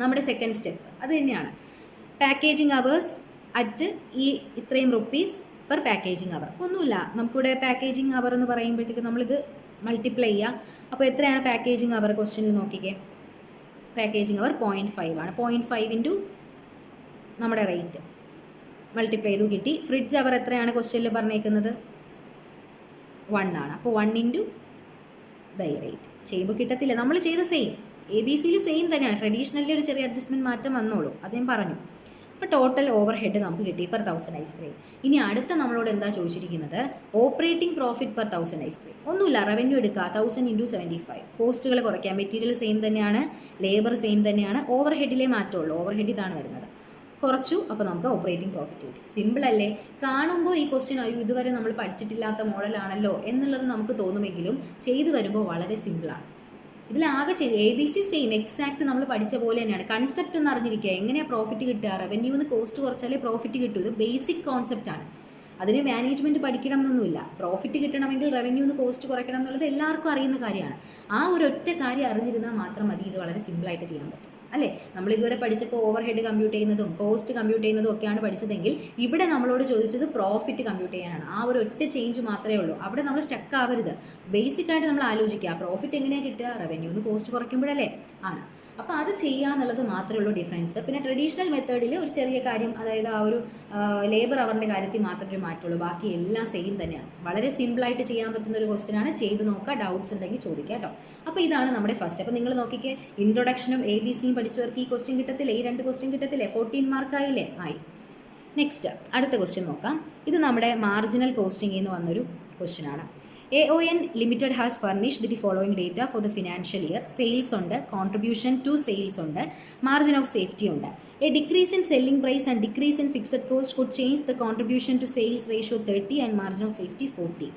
നമ്മുടെ സെക്കൻഡ് സ്റ്റെപ്പ്. അത് തന്നെയാണ് പാക്കേജിങ് അവേഴ്സ് അറ്റ് ഇത്രയും റുപ്പീസ് പെർ പാക്കേജിങ് അവർ. ഒന്നുമില്ല, നമുക്കിവിടെ പാക്കേജിങ് അവർ എന്ന് പറയുമ്പോഴത്തേക്ക് നമ്മളിത് മൾട്ടിപ്ലൈ ചെയ്യുക. അപ്പോൾ എത്രയാണ് പാക്കേജിങ് അവർ? ക്വസ്റ്റ്യനിൽ നോക്കിക്കേ, പാക്കേജിങ് അവർ 0.5 ആണ്. 0.5 ഇൻറ്റു നമ്മുടെ റേറ്റ് മൾട്ടിപ്ലൈ ചെയ്തു കിട്ടി. ഫ്രിഡ്ജ് അവർ എത്രയാണ് ക്വസ്റ്റ്യനിൽ പറഞ്ഞേക്കുന്നത്? 1 ആണ്. അപ്പോൾ 1 ഇൻറ്റു റേറ്റ് ചെയ്യുമ്പോൾ കിട്ടത്തില്ല. നമ്മൾ ചെയ്ത സെയിം, ABCയിൽ സെയിം തന്നെയാണ്. ട്രഡീഷണലി ഒരു ചെറിയ അഡ്ജസ്റ്റ്മെൻറ്റ് മാറ്റം വന്നോളൂ, അത് ഞാൻ പറഞ്ഞു. അപ്പോൾ ടോട്ടൽ ഓവർ ഹെഡ് നമുക്ക് കിട്ടി പെർ 1000 ഐസ്ക്രീം. ഇനി അടുത്ത നമ്മളോട് എന്താ ചോദിച്ചിരിക്കുന്നത്? Operating profit per 1000 ice cream. ഒന്നുമില്ല, റവന്യൂ എടുക്കുക, 1000 ഇൻറ്റു 75. കോസ്റ്റുകൾ കുറയ്ക്കാം, മെറ്റീരിയൽ സെയിം തന്നെയാണ്, ലേബർ സെയിം തന്നെയാണ്, ഓവർ ഹെഡിലേ മാറ്റമുള്ളൂ. ഓവർ ഹെഡ് ഇതാണ് വരുന്നത്, കുറച്ചു. അപ്പോൾ നമുക്ക് ഓപ്പറേറ്റിംഗ് പ്രോഫിറ്റ് കിട്ടി. സിമ്പിൾ അല്ലേ? കാണുമ്പോൾ ഈ ക്വസ്റ്റ്യൻ അയ്യോ ഇതുവരെ നമ്മൾ പഠിച്ചിട്ടില്ലാത്ത മോഡലാണല്ലോ എന്നുള്ളത് നമുക്ക് തോന്നുമെങ്കിലും ചെയ്തു വരുമ്പോൾ വളരെ സിമ്പിളാണ്. ഇതിലാകെ ABC സെയിം എക്സാക്ട് നമ്മൾ പഠിച്ച പോലെ തന്നെയാണ്. കൺസെപ്റ്റ് ഒന്ന് അറിഞ്ഞിരിക്കുക, എങ്ങനെയാണ് പ്രോഫിറ്റ് കിട്ടുക, റവന്യൂന്ന് കോസ്റ്റ് കുറച്ചാലേ പ്രോഫിറ്റ് കിട്ടൂ. ഇത് ബേസിക് കോൺസെപ്റ്റാണ്. അതിന് മാനേജ്മെൻറ്റ് പഠിക്കണം എന്നൊന്നുമില്ല. പ്രോഫിറ്റ് കിട്ടണമെങ്കിൽ റവന്യൂന്ന് കോസ്റ്റ് കുറയ്ക്കണം എന്നുള്ളത് എല്ലാവർക്കും അറിയുന്ന കാര്യമാണ്. ആ ഒരൊറ്റ കാര്യം അറിഞ്ഞിരുന്നാൽ മാത്രം മതി, ഇത് വളരെ സിമ്പിളായിട്ട് ചെയ്യാൻ പറ്റും അല്ലേ? നമ്മൾ ഇതുവരെ പഠിച്ചപ്പോൾ ഓവർ ഹെഡ് കമ്പ്യൂട്ട് ചെയ്യുന്നതും കോസ്റ്റ് കമ്പ്യൂട്ട് ചെയ്യുന്നതും ഒക്കെയാണ് പഠിച്ചതെങ്കിൽ ഇവിടെ നമ്മളോട് ചോദിച്ചത് പ്രോഫിറ്റ് കമ്പ്യൂട്ട് ചെയ്യാനാണ്. ആ ഒരു ഒറ്റ ചേഞ്ച് മാത്രമേ ഉള്ളൂ. അവിടെ നമ്മൾ സ്റ്റക്ക് ആവരുത്. ബേസിക്കായിട്ട് നമ്മൾ ആലോചിക്കുക, പ്രോഫിറ്റ് എങ്ങനെയാണ് കിട്ടുക? റവന്യൂന്ന് കോസ്റ്റ് കുറയ്ക്കുമ്പോഴല്ലേ ആണ്. അപ്പോൾ അത് ചെയ്യുക എന്നുള്ളത് മാത്രമേ ഉള്ളൂ ഡിഫറൻസ്. പിന്നെ ട്രഡീഷണൽ മെത്തേഡിൽ ഒരു ചെറിയ കാര്യം, അതായത് ആ ഒരു ലേബർ അവറിൻ്റെ കാര്യത്തിൽ മാത്രമേ ഒരു മാറ്റുള്ളൂ. ബാക്കി എല്ലാം സെയിം തന്നെയാണ്. വളരെ സിമ്പിളായിട്ട് ചെയ്യാൻ പറ്റുന്ന ഒരു ക്വസ്റ്റ്യനാണ്. ചെയ്ത് നോക്കുക, ഡൗട്ട്സ് ഉണ്ടെങ്കിൽ ചോദിക്കുക കേട്ടോ. അപ്പോൾ ഇതാണ് നമ്മുടെ ഫസ്റ്റ്. അപ്പോൾ നിങ്ങൾ നോക്കിക്കേ, ഇൻട്രൊഡക്ഷനും ABCയും പഠിച്ചവർക്ക് ഈ ക്വസ്റ്റ്യൻ കിട്ടത്തില്ലേ? ഈ 2 ക്വസ്റ്റ്യൻ കിട്ടത്തില്ലേ? 14 മാർക്കായില്ലേ? ആയി. നെക്സ്റ്റ് അടുത്ത ക്വസ്റ്റ്യൻ നോക്കാം. ഇത് നമ്മുടെ മാർജിനൽ കോസ്റ്റിംഗിൽ നിന്ന് വന്നൊരു ക്വസ്റ്റ്യനാണ്. AON Limited has furnished the following data for the financial year. Sales ഉണ്ട്, contribution to sales ഉണ്ട്, margin of safety ഉണ്ട്. A decrease in selling price and decrease in fixed cost could change the contribution to sales ratio 30 and margin of safety 40.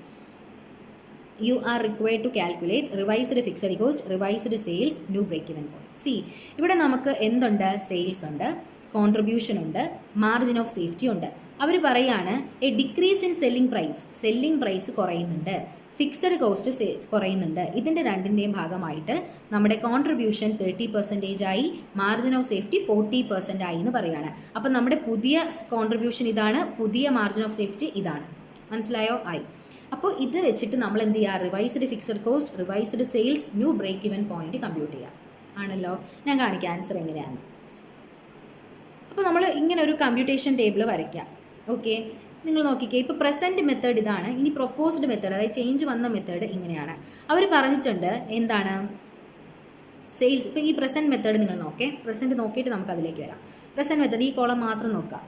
You are required to calculate revised fixed cost, revised sales, new break-even point. See, ഇവിടെ നമുക്ക് എന്തുണ്ട്? Sales ഉണ്ട്, contribution ഉണ്ട്, margin of safety ഉണ്ട്. അവർ പറയാണ് a decrease in selling price കുറയുന്നുണ്ട്, fixed cost കുറയുന്നുണ്ട്. ഇതിൻ്റെ രണ്ടിൻ്റെയും ഭാഗമായിട്ട് നമ്മുടെ കോൺട്രിബ്യൂഷൻ 30% ആയി, മാർജിൻ ഓഫ് സേഫ്റ്റി 40% ആയി എന്ന് പറയുകയാണ്. അപ്പം നമ്മുടെ പുതിയ കോൺട്രിബ്യൂഷൻ ഇതാണ്, പുതിയ മാർജിൻ ഓഫ് സേഫ്റ്റി ഇതാണ്. മനസ്സിലായോ? ആയി. അപ്പോൾ ഇത് വെച്ചിട്ട് നമ്മൾ എന്ത് ചെയ്യുക? Revised fixed cost, revised sales, new break even point compute ചെയ്യുക. ആണല്ലോ, ഞാൻ കാണിക്കാം ആൻസർ എങ്ങനെയാണ്. അപ്പോൾ നമ്മൾ ഇങ്ങനെ ഒരു കമ്പ്യൂട്ടേഷൻ ടേബിൾ വരയ്ക്കാം. ഓക്കെ, നിങ്ങൾ നോക്കിക്കേ, ഇപ്പോൾ പ്രസൻറ്റ് മെത്തേഡ് ഇതാണ്. ഇനി പ്രൊപ്പോസ്ഡ് മെത്തേഡ്, അതായത് ചേഞ്ച് വന്ന മെത്തേഡ് ഇങ്ങനെയാണ്. അവർ പറഞ്ഞിട്ടുണ്ട് എന്താണ്? സെയിൽസ്. ഇപ്പോൾ ഈ പ്രസൻറ്റ് മെത്തേഡ് നിങ്ങൾ നോക്കേ, പ്രസൻറ്റ് നോക്കിയിട്ട് നമുക്ക് അതിലേക്ക് വരാം. പ്രസൻറ്റ് മെത്തേഡ് ഈ കോളം മാത്രം നോക്കുക.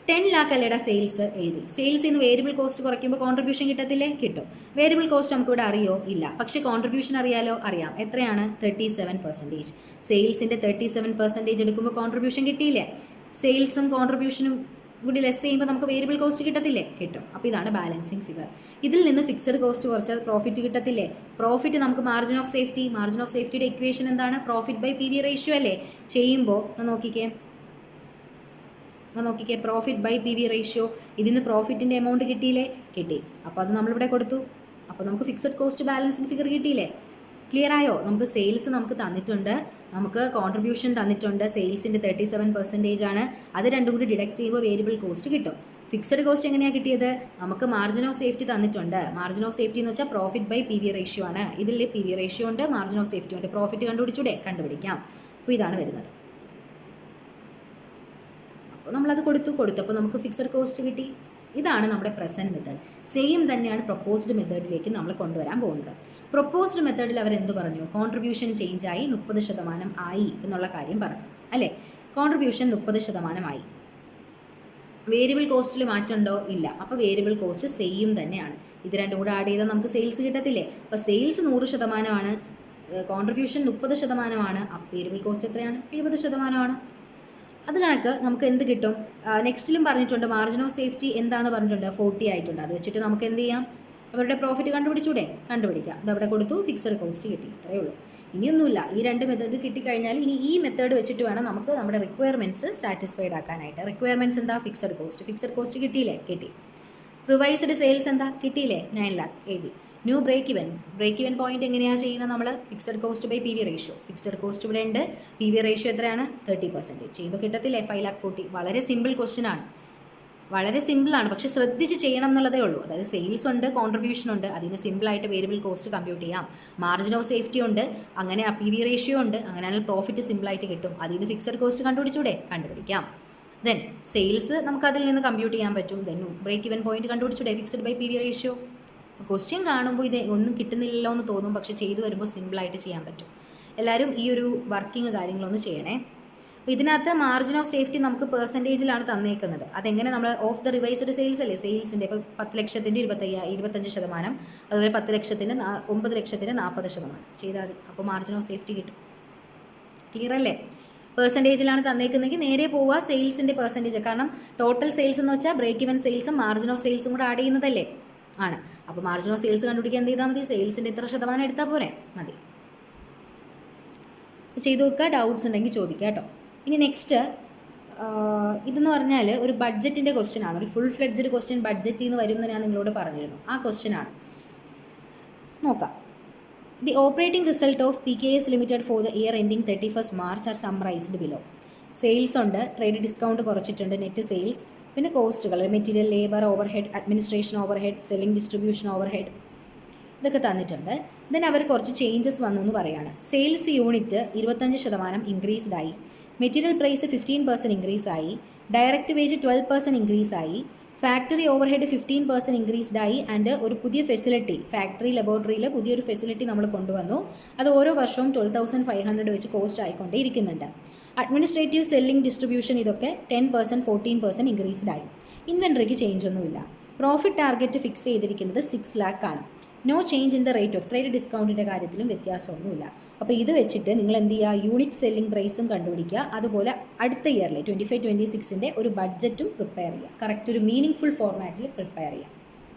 10 lakh അല്ലേടാ സെയിൽസ് എഴുതി. സെയിൽസിൽ നിന്ന് വേരിയബിൾ കോസ്റ്റ് കുറയ്ക്കുമ്പോൾ കോൺട്രിബ്യൂഷൻ കിട്ടത്തില്ലേ? കിട്ടും. വേരിയബിൾ കോസ്റ്റ് നമുക്കിവിടെ അറിയോ? ഇല്ല. പക്ഷേ കോൺട്രിബ്യൂഷൻ അറിയാലോ? അറിയാം. എത്രയാണ്? 37%. സെയിൽസിൻ്റെ 37% എടുക്കുമ്പോൾ കോൺട്രിബ്യൂഷൻ കിട്ടിയില്ലേ? സെയിൽസും കോൺട്രിബ്യൂഷനും കൂടി ലെസ് ചെയ്യുമ്പോൾ നമുക്ക് വേരിയബിൾ കോസ്റ്റ് കിട്ടത്തില്ലേ? കിട്ടും. അപ്പോൾ ഇതാണ് ബാലൻസിങ് ഫിഗർ. ഇതിൽ നിന്ന് ഫിക്സഡ് കോസ്റ്റ് കുറച്ചാൽ പ്രോഫിറ്റ് കിട്ടത്തില്ലേ? പ്രോഫിറ്റ് നമുക്ക് മാർജിൻ ഓഫ് സേഫ്റ്റിയുടെ ഇക്വേഷൻ എന്താണ്? പ്രോഫിറ്റ് ബൈ PV റേഷ്യോ അല്ലേ? ചെയ്യുമ്പോൾ നോക്കിക്കേ, പ്രോഫിറ്റ് ബൈ PV റേഷ്യോ. ഇതിന് പ്രോഫിറ്റിൻ്റെ എമൗണ്ട് കിട്ടിയില്ലേ? കിട്ടി. അപ്പോൾ അത് നമ്മളിവിടെ കൊടുത്തു. അപ്പോൾ നമുക്ക് ഫിക്സഡ് കോസ്റ്റ് ബാലൻസിങ് ഫിഗർ കിട്ടിയില്ലേ? ക്ലിയർ ആയോ? നമുക്ക് സെയിൽസ് നമുക്ക് തന്നിട്ടുണ്ട്, നമുക്ക് കോൺട്രിബ്യൂഷൻ തന്നിട്ടുണ്ട്. സെയിൽസിൻ്റെ 37% ആണ്. അത് രണ്ടും കൂടി ഡിഡക്റ്റ് ചെയ്യുമ്പോൾ വേരിയബിൾ കോസ്റ്റ് കിട്ടും. ഫിക്സഡ് കോസ്റ്റ് എങ്ങനെയാണ് കിട്ടിയത്? നമുക്ക് മാർജിൻ ഓഫ് സേഫ്റ്റി തന്നിട്ടുണ്ട്. മാർജിൻ ഓഫ് സേഫ്റ്റി എന്ന് വെച്ചാൽ പ്രോഫിറ്റ് ബൈ PV റേഷ്യോ ആണ്. ഇതിൽ PV റേഷ്യോ ഉണ്ട്, മാർജിൻ ഓഫ് സേഫ്റ്റി ഉണ്ട്. പ്രോഫിറ്റ് കണ്ടുപിടിക്കാം. അപ്പോൾ ഇതാണ് വരുന്നത്. അപ്പോൾ നമ്മളത് കൊടുത്തപ്പോൾ നമുക്ക് ഫിക്സഡ് കോസ്റ്റ് കിട്ടി. ഇതാണ് നമ്മുടെ പ്രസൻറ്റ് മെത്തേഡ്. സെയിം തന്നെയാണ് പ്രൊപ്പോസ്ഡ് മെത്തേഡിലേക്ക് നമ്മൾ കൊണ്ടുവരാൻ പോകുന്നത്. പ്രൊപ്പോസ്ഡ് മെത്തേഡിൽ അവർ എന്ത് പറഞ്ഞു? കോൺട്രിബ്യൂഷൻ ചേഞ്ച് ആയി 30% ആയി എന്നുള്ള കാര്യം പറഞ്ഞു അല്ലേ? കോൺട്രിബ്യൂഷൻ 30%. വേരിയബിൾ കോസ്റ്റിൽ മാറ്റമുണ്ടോ? ഇല്ല. അപ്പോൾ വേരിയബിൾ കോസ്റ്റ് സെയിം തന്നെയാണ്. ഇത് രണ്ടും കൂടെ ആഡ് ചെയ്താൽ നമുക്ക് സെയിൽസ് കിട്ടത്തില്ലേ? അപ്പോൾ സെയിൽസ് 100%, കോൺട്രിബ്യൂഷൻ 30%, അപ്പോൾ വേരിയബിൾ കോസ്റ്റ് എത്രയാണ്? 70%. അത് കണക്ക് നമുക്ക് എന്ത് കിട്ടും? നെക്സ്റ്റിലും പറഞ്ഞിട്ടുണ്ട് മാർജിൻ ഓഫ് സേഫ്റ്റി എന്താണെന്ന് പറഞ്ഞിട്ടുണ്ട്, 40 ആയിട്ടുണ്ട്. അത് വെച്ചിട്ട് നമുക്ക് എന്ത് ചെയ്യാം? അവരുടെ പ്രോഫിറ്റ് കണ്ടുപിടിച്ചൂടെ? കണ്ടുപിടിക്കാം. അത് അവിടെ കൊടുത്തു, ഫിക്സഡ് കോസ്റ്റ് കിട്ടി, ഇത്രയേ ഉള്ളൂ. ഇനിയൊന്നുമില്ല. ഈ 2 മെത്തേഡ് കിട്ടിക്കഴിഞ്ഞാൽ ഇനി ഈ മെത്തേഡ് വെച്ചിട്ട് വേണം നമുക്ക് നമ്മുടെ റിക്വയർമെൻറ്റ്സ് സാറ്റിസ്ഫൈഡ് ആക്കാനായിട്ട്. റിക്വയർമെൻറ്റ്സ് എന്താ? ഫിക്സഡ് കോസ്റ്റ് കിട്ടിയില്ലേ? കിട്ടി. റിവൈസ്ഡ് സെയിൽസ് എന്താ? കിട്ടിയില്ലേ? 9 lakh എഴുതി. ന്യൂ ബ്രേക്ക് ഇവൻ പോയിന്റ് എങ്ങനെയാണ് ചെയ്യുന്നത്? നമ്മൾ fixed cost by PV ratio. Fixed cost ഇവിടെ ഉണ്ട്, PV റേഷ്യോ എത്രയാണ്? 30%. ചെയ്യുമ്പോൾ കിട്ടത്തില്ലേ? 5,40,000. വളരെ സിമ്പിൾ ക്വസ്റ്റ്യൻ ആണ്, വളരെ സിമ്പിളാണ്. പക്ഷേ ശ്രദ്ധിച്ച് ചെയ്യണം എന്നുള്ളതേ ഉള്ളൂ. അതായത് സെയിൽസ് ഉണ്ട്, കോൺട്രിബ്യൂഷൻ ഉണ്ട്, അതിന് സിമ്പിളായിട്ട് വേരിയബിൾ കോസ്റ്റ് കമ്പ്യൂട്ട് ചെയ്യാം. മാർജിൻ ഓഫ് സേഫ്റ്റി ഉണ്ട്, അങ്ങനെ PV റേഷ്യോ ഉണ്ട്, അങ്ങനെയാണെങ്കിൽ പ്രോഫിറ്റ് സിമ്പിളായിട്ട് കിട്ടും. അതിൽ നിന്ന് ഫിക്സഡ് കോസ്റ്റ് കണ്ടുപിടിച്ചൂടെ? കണ്ടുപിടിക്കാം. ദെൻ സെയിൽസ് നമുക്ക് അതിൽ നിന്ന് കമ്പ്യൂട്ട് ചെയ്യാൻ പറ്റും. ദെൻ ബ്രേക്ക് ഇവൻ പോയിന്റ് കണ്ടുപിടിച്ചൂടെ? Fixed by PV ratio. Question കാണുമ്പോൾ ഇത് ഒന്നും കിട്ടുന്നില്ലല്ലോ എന്ന് തോന്നും, പക്ഷേ ചെയ്തു വരുമ്പോൾ സിമ്പിളായിട്ട് ചെയ്യാൻ പറ്റും. എല്ലാവരും ഈ ഒരു വർക്കിംഗ് കാര്യങ്ങളൊന്ന് ചെയ്യണേ. അപ്പോൾ ഇതിനകത്ത് മാർജിൻ ഓഫ് സേഫ്റ്റി നമുക്ക് പെർസെൻറ്റേജിലാണ് തന്നേക്കുന്നത്. അതെങ്ങനെ? നമ്മൾ ഓഫ് ദ റിവൈസ്ഡ് സെയിൽസ് അല്ലേ, സെയിൽസിൻ്റെ ഇപ്പോൾ 10 ലക്ഷത്തിൻ്റെ 25%, അതുപോലെ 10 ലക്ഷത്തിൻ്റെ 9 ലക്ഷത്തിൻ്റെ 40% ചെയ്താൽ മതി. അപ്പോൾ മാർജിൻ ഓഫ് സേഫ്റ്റി കിട്ടും. ക്ലിയർ അല്ലേ? പെർസെൻറ്റേജിലാണ് തന്നേക്കുന്നതെങ്കിൽ നേരെ പോവുക സെയിൽസിൻ്റെ പെർസെൻറ്റേജ്. കാരണം ടോട്ടൽ സെയിൽസ് എന്ന് വെച്ചാൽ ബ്രേക്ക് ഇവൻ സെയിൽസും മാർജിൻ ഓഫ് സെയിൽസും കൂടെ ആഡ് ചെയ്യുന്നതല്ലേ ആണ്. അപ്പോൾ മാർജിൻ ഓഫ് സെയിൽസ് കണ്ടുപിടിക്കാൻ എന്ത് ചെയ്താൽ മതി? സെയിൽസിൻ്റെ ഇത്ര ശതമാനം എടുത്താൽ പോരെ? മതി. ചെയ്തു വെക്കുക. ഡൗട്ട്സ് ഉണ്ടെങ്കിൽ ചോദിക്കുക കേട്ടോ. ഇനി നെക്സ്റ്റ് ഇതെന്ന് പറഞ്ഞാൽ ഒരു ബഡ്ജറ്റിൻ്റെ ക്വസ്റ്റ്യൻ ആണ്. ഒരു ഫുൾ ഫ്ലെഡ്ജ്ഡ് ക്വസ്റ്റ്യൻ ബഡ്ജറ്റിൽ നിന്ന് വരും എന്ന് ഞാൻ നിങ്ങളോട് പറഞ്ഞിരുന്നു. ആ ക്വസ്റ്റ്യൻ ആണ്. നോക്കാം. The operating result of PKS limited for the year ending 31st March are summarised below. Sales ഉണ്ട്, ട്രേഡ് ഡിസ്കൗണ്ട് കുറച്ചിട്ടുണ്ട്, നെറ്റ് സെയിൽസ്, പിന്നെ കോസ്റ്റുകൾ material, labour, overhead, administration overhead, selling distribution overhead, ഇതൊക്കെ തന്നിട്ടുണ്ട്. ദെൻ അവർ കുറച്ച് ചേഞ്ചസ് വന്നു എന്ന് പറയുകയാണ്. സെയിൽസ് യൂണിറ്റ് 25% ഇൻക്രീസ്ഡ് ആയി, മെറ്റീരിയൽ പ്രൈസ് 15% ഇൻക്രീസ് ആയി, ഡയറക്റ്റ് വേജ് 12% ഇൻക്രീസ് ആയി, ഫാക്ടറി ഓവർഹെഡ് 15% ഇൻക്രീസ്ഡ് ആയി, ആൻഡ് ഒരു പുതിയ ഫെസിലിറ്റി ഫാക്ടറി ലബോറട്ടറിയിൽ പുതിയൊരു ഫെസിലിറ്റി നമ്മൾ കൊണ്ടുവന്നു. അത് ഓരോ വർഷവും 12,500 വെച്ച് കോസ്റ്റ് ആയിക്കൊണ്ടേ ഇരിക്കുന്നുണ്ട്. അഡ്മിനിസ്ട്രേറ്റീവ്, സെല്ലിംഗ്, ഡിസ്ട്രിബ്യൂഷൻ ഇതൊക്കെ 10%, 14% ഇൻക്രീസ്ഡ് ആയി. ഇൻവെൻട്രിക്ക് ചേഞ്ച് ഒന്നുമില്ല. പ്രോഫിറ്റ് ടാർഗറ്റ് ഫിക്സ് ചെയ്തിരിക്കുന്നത് 6 lakh ആണ്. No change in the rate of trade ഡിസ്കൗണ്ടിൻ്റെ കാര്യത്തിലും വ്യത്യാസമൊന്നുമില്ല. അപ്പോൾ ഇത് വെച്ചിട്ട് നിങ്ങൾ എന്ത് ചെയ്യുക? യൂണിറ്റ് സെല്ലിംഗ് പ്രൈസും കണ്ടുപിടിക്കുക. അതുപോലെ അടുത്ത ഇയറിലെ 25-26 ഒരു ബഡ്ജറ്റും പ്രിപ്പയർ ചെയ്യുക. കറക്റ്റ് ഒരു മീനിങ് ഫുൾ ഫോർമാറ്റിൽ പ്രിപ്പയർ ചെയ്യുക.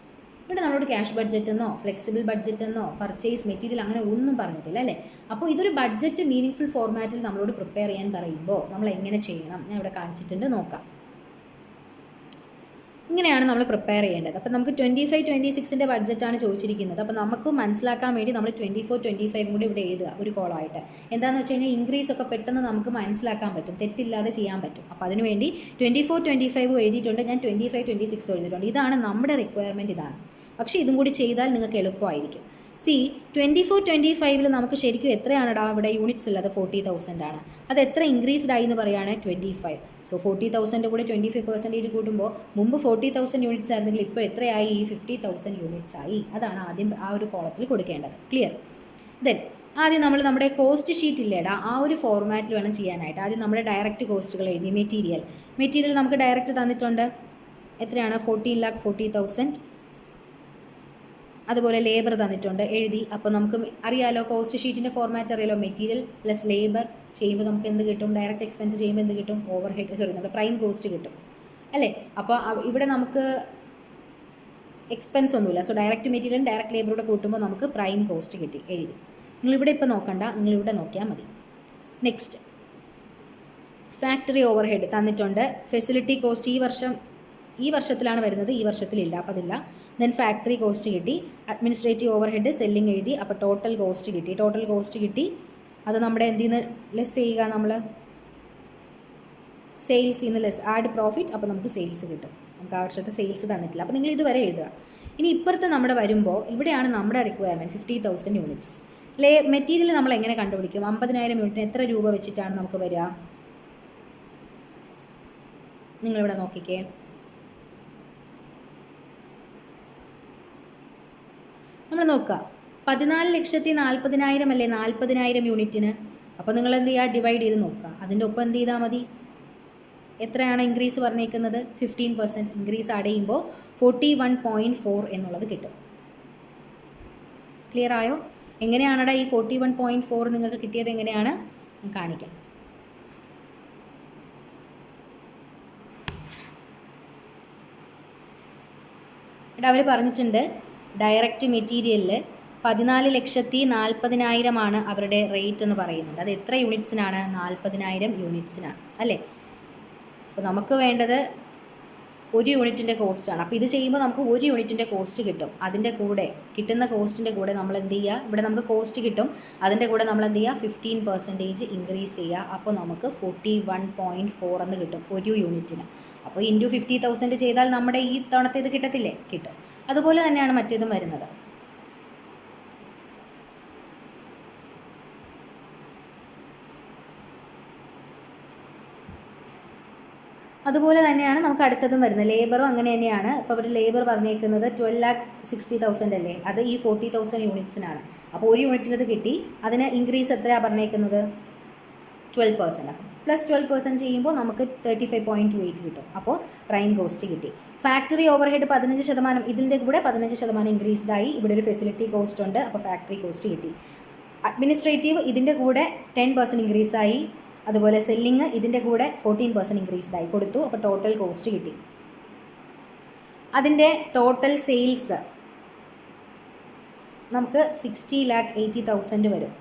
ഇവിടെ നമ്മളോട് ക്യാഷ് ബഡ്ജറ്റ് എന്നോ ഫ്ലെക്സിബിൾ ബഡ്ജറ്റ് എന്നോ പർച്ചേസ് മെറ്റീരിയൽ അങ്ങനെ ഒന്നും പറഞ്ഞിട്ടില്ല അല്ലേ? അപ്പോൾ ഇതൊരു ബഡ്ജറ്റ് മീനിങ് ഫുൾ ഫോർമാറ്റിൽ നമ്മളോട് പ്രിപ്പയർ ചെയ്യാൻ പറയുമ്പോൾ നമ്മൾ എങ്ങനെ ചെയ്യണം? ഞാൻ ഇവിടെ കാണിച്ചിട്ടുണ്ട്, നോക്കാം. ഇങ്ങനെയാണ് നമ്മൾ പ്രിപ്പയർ ചെയ്യേണ്ടത്. അപ്പോൾ നമുക്ക് 25-26 ബഡ്ജറ്റാണ് ചോദിച്ചിരിക്കുന്നത്. അപ്പോൾ നമുക്ക് മനസ്സിലാക്കാൻ വേണ്ടി നമ്മൾ 24-25 കൂടി ഇവിടെ എഴുതുക ഒരു കോളമായിട്ട്. എന്താണെന്ന് വെച്ച് കഴിഞ്ഞാൽ ഇൻക്രീസ് ഒക്കെ പെട്ടെന്ന് നമുക്ക് മനസ്സിലാക്കാൻ പറ്റും, തെറ്റില്ലാതെ ചെയ്യാൻ പറ്റും. അപ്പോൾ അതിനുവേണ്ടി 24-25 എഴുതിയിട്ടുണ്ട്, ഞാൻ 25-26 എഴുതിയിട്ടുണ്ട്. ഇതാണ് നമ്മുടെ റിക്വയർമെൻറ്റ്, ഇതാണ്. പക്ഷേ ഇതും കൂടി ചെയ്താൽ നിങ്ങൾക്ക് എളുപ്പമായിരിക്കും. 24-25 നമുക്ക് ശരിക്കും എത്രയാണ് ഇവിടെ യൂണിറ്റ്സ് ഉള്ളത്? 40,000 ആണ്. അത് എത്ര ഇൻക്രീസ്ഡ് ആയി എന്ന് പറയുകയാണെങ്കിൽ 25. സോ 40,000 കൂടെ 25% കൂട്ടുമ്പോൾ മുമ്പ് 40,000 യൂണിറ്റ്സ് ആയിരുന്നെങ്കിൽ ഇപ്പോൾ എത്രയായി? 50,000 യൂണിറ്റ്സ് ആയി. അതാണ് ആദ്യം ആ ഒരു കോളത്തിൽ കൊടുക്കേണ്ടത്. ക്ലിയർ? ദെൻ ആദ്യം നമ്മൾ നമ്മുടെ കോസ്റ്റ് ഷീറ്റ് ഇല്ലേടാ, ആ ഒരു ഫോർമാറ്റിൽ വേണം ചെയ്യാനായിട്ട്. ആദ്യം നമ്മുടെ ഡയറക്റ്റ് കോസ്റ്റുകൾ എഴുതി. മെറ്റീരിയൽ നമുക്ക് ഡയറക്റ്റ് തന്നിട്ടുണ്ട്, എത്രയാണ്? 14,40,000. അതുപോലെ ലേബർ തന്നിട്ടുണ്ട്, എഴുതി. അപ്പോൾ നമുക്ക് അറിയാലോ, കോസ്റ്റ് ഷീറ്റിൻ്റെ ഫോർമാറ്റ് അറിയാലോ. മെറ്റീരിയൽ പ്ലസ് ലേബർ ചെയ്യുമ്പോൾ നമുക്ക് എന്ത് കിട്ടും? ഡയറക്റ്റ് എക്സ്പെൻസ് ചെയ്യുമ്പോൾ എന്ത് കിട്ടും? നമ്മുടെ പ്രൈം കോസ്റ്റ് കിട്ടും അല്ലേ? അപ്പോൾ ഇവിടെ നമുക്ക് എക്സ്പെൻസ് ഒന്നുമില്ല. സോ ഡയറക്റ്റ് മെറ്റീരിയലും ഡയറക്റ്റ് ലേബറൂടെ കൂട്ടുമ്പോൾ നമുക്ക് പ്രൈം കോസ്റ്റ് കിട്ടി, എഴുതി. നിങ്ങളിവിടെ ഇപ്പോൾ നോക്കണ്ട, നിങ്ങളിവിടെ നോക്കിയാൽ മതി. നെക്സ്റ്റ് ഫാക്ടറി ഓവർഹെഡ് തന്നിട്ടുണ്ട്. ഫെസിലിറ്റി കോസ്റ്റ് ഈ വർഷത്തിലാണ് വരുന്നത്, ഈ വർഷത്തിലില്ല, അപ്പോൾ അതില്ല. ദെൻ ഫാക്ടറി കോസ്റ്റ് കിട്ടി. അഡ്മിനിസ്ട്രേറ്റീവ് ഓവർഹെഡ്, സെല്ലിംഗ് എഴുതി. അപ്പോൾ ടോട്ടൽ കോസ്റ്റ് കിട്ടി. അത് നമ്മുടെ എന്തിൽ നിന്ന് ലെസ് ചെയ്യുക? നമ്മൾ സെയിൽസിൽ നിന്ന് ലെസ്, ആഡ് പ്രോഫിറ്റ്. അപ്പോൾ നമുക്ക് സെയിൽസ് കിട്ടും. നമുക്ക് ആ വർഷത്തെ സെയിൽസ് തന്നിട്ടില്ല. അപ്പോൾ നിങ്ങൾ ഇതുവരെ എഴുതുക. ഇനി ഇപ്പുറത്ത് നമ്മുടെ വരുമ്പോൾ ഇവിടെയാണ് നമ്മുടെ റിക്വയർമെൻറ്റ് 50,000 യൂണിറ്റ്സ്. മെറ്റീരിയൽ നമ്മൾ എങ്ങനെ കണ്ടുപിടിക്കും? 50,000 യൂണിറ്റിന് എത്ര രൂപ വെച്ചിട്ടാണ് നമുക്ക് വരിക? നിങ്ങളിവിടെ നോക്കിക്കേ. നമ്മൾ നോക്കുക, 14,40,000 അല്ലേ 40,000 യൂണിറ്റിന്. അപ്പോൾ നിങ്ങൾ എന്ത് ചെയ്യുക? ഡിവൈഡ് ചെയ്ത് നോക്കുക. അതിൻ്റെ ഒപ്പം എന്ത് ചെയ്താൽ മതി? എത്രയാണ് ഇൻക്രീസ് പറഞ്ഞേക്കുന്നത്? 15% ഇൻക്രീസ് ആഡ് ചെയ്യുമ്പോൾ 41.4 എന്നുള്ളത് കിട്ടും. ക്ലിയർ ആയോ? എങ്ങനെയാണടാ ഈ 41.4 നിങ്ങൾക്ക് കിട്ടിയത്? എങ്ങനെയാണ് ഞാൻ കാണിക്കാം. ഇവിടെ അവർ പറഞ്ഞിട്ടുണ്ട് ഡയറക്റ്റ് മെറ്റീരിയലിൽ 14,40,000 അവരുടെ റേറ്റ് എന്ന് പറയുന്നുണ്ട്. അത് എത്ര യൂണിറ്റ്സിനാണ്? 40,000 യൂണിറ്റ്സിനാണ് അല്ലേ? അപ്പോൾ നമുക്ക് വേണ്ടത് ഒരു യൂണിറ്റിൻ്റെ കോസ്റ്റാണ്. അപ്പോൾ ഇത് ചെയ്യുമ്പോൾ നമുക്ക് ഒരു യൂണിറ്റിൻ്റെ കോസ്റ്റ് കിട്ടും. അതിൻ്റെ കൂടെ കിട്ടുന്ന കോസ്റ്റിൻ്റെ കൂടെ നമ്മൾ എന്ത് ചെയ്യുക? ഇവിടെ നമുക്ക് കോസ്റ്റ് കിട്ടും, അതിൻ്റെ കൂടെ നമ്മൾ എന്ത് ചെയ്യുക? 15% ഇൻക്രീസ് ചെയ്യുക. അപ്പോൾ നമുക്ക് 41.4 എന്ന് കിട്ടും ഒരു യൂണിറ്റിന്. അപ്പോൾ ഇൻറ്റു 50,000 ചെയ്താൽ നമ്മുടെ ഈ തവണത്തെ ഇത് കിട്ടത്തില്ലേ? കിട്ടും. അതുപോലെ തന്നെയാണ് മറ്റേതും വരുന്നത്. അതുപോലെ തന്നെയാണ് നമുക്ക് അടുത്തതും വരുന്നത്. ലേബറും അങ്ങനെ തന്നെയാണ്. ഇപ്പോൾ അവർ ലേബർ പറഞ്ഞേക്കുന്നത് 12,60,000 അല്ലേ? അത് ഈ 40,000 യൂണിറ്റ്സിനാണ്. അപ്പോൾ ഒരു യൂണിറ്റിനത് കിട്ടി. അതിന് ഇൻക്രീസ് എത്രയാണ് പറഞ്ഞേക്കുന്നത്? 12%. പ്ലസ് 12% ചെയ്യുമ്പോൾ നമുക്ക് 35.28 കിട്ടും. അപ്പോൾ പ്രൈം കോസ്റ്റ് കിട്ടി. ഫാക്ടറി ഓവർഹെഡ് 15%, ഇതിൻ്റെ കൂടെ 15% ഇൻക്രീസ്ഡ് ആയി. ഇവിടെ ഒരു ഫെസിലിറ്റി കോസ്റ്റ് ഉണ്ട്, അപ്പോൾ ഫാക്ടറി കോസ്റ്റ് കിട്ടി. അഡ്മിനിസ്ട്രേറ്റീവ് ഇതിൻ്റെ കൂടെ 10% ഇൻക്രീസ് ആയി. അതുപോലെ സെല്ലിങ് ഇതിൻ്റെ കൂടെ 14% ഇൻക്രീസ്ഡ് ആയി കൊടുത്തു. അപ്പോൾ ടോട്ടൽ കോസ്റ്റ് കിട്ടി. അതിൻ്റെ ടോട്ടൽ സെയിൽസ് നമുക്ക് 60,80,000 വരും.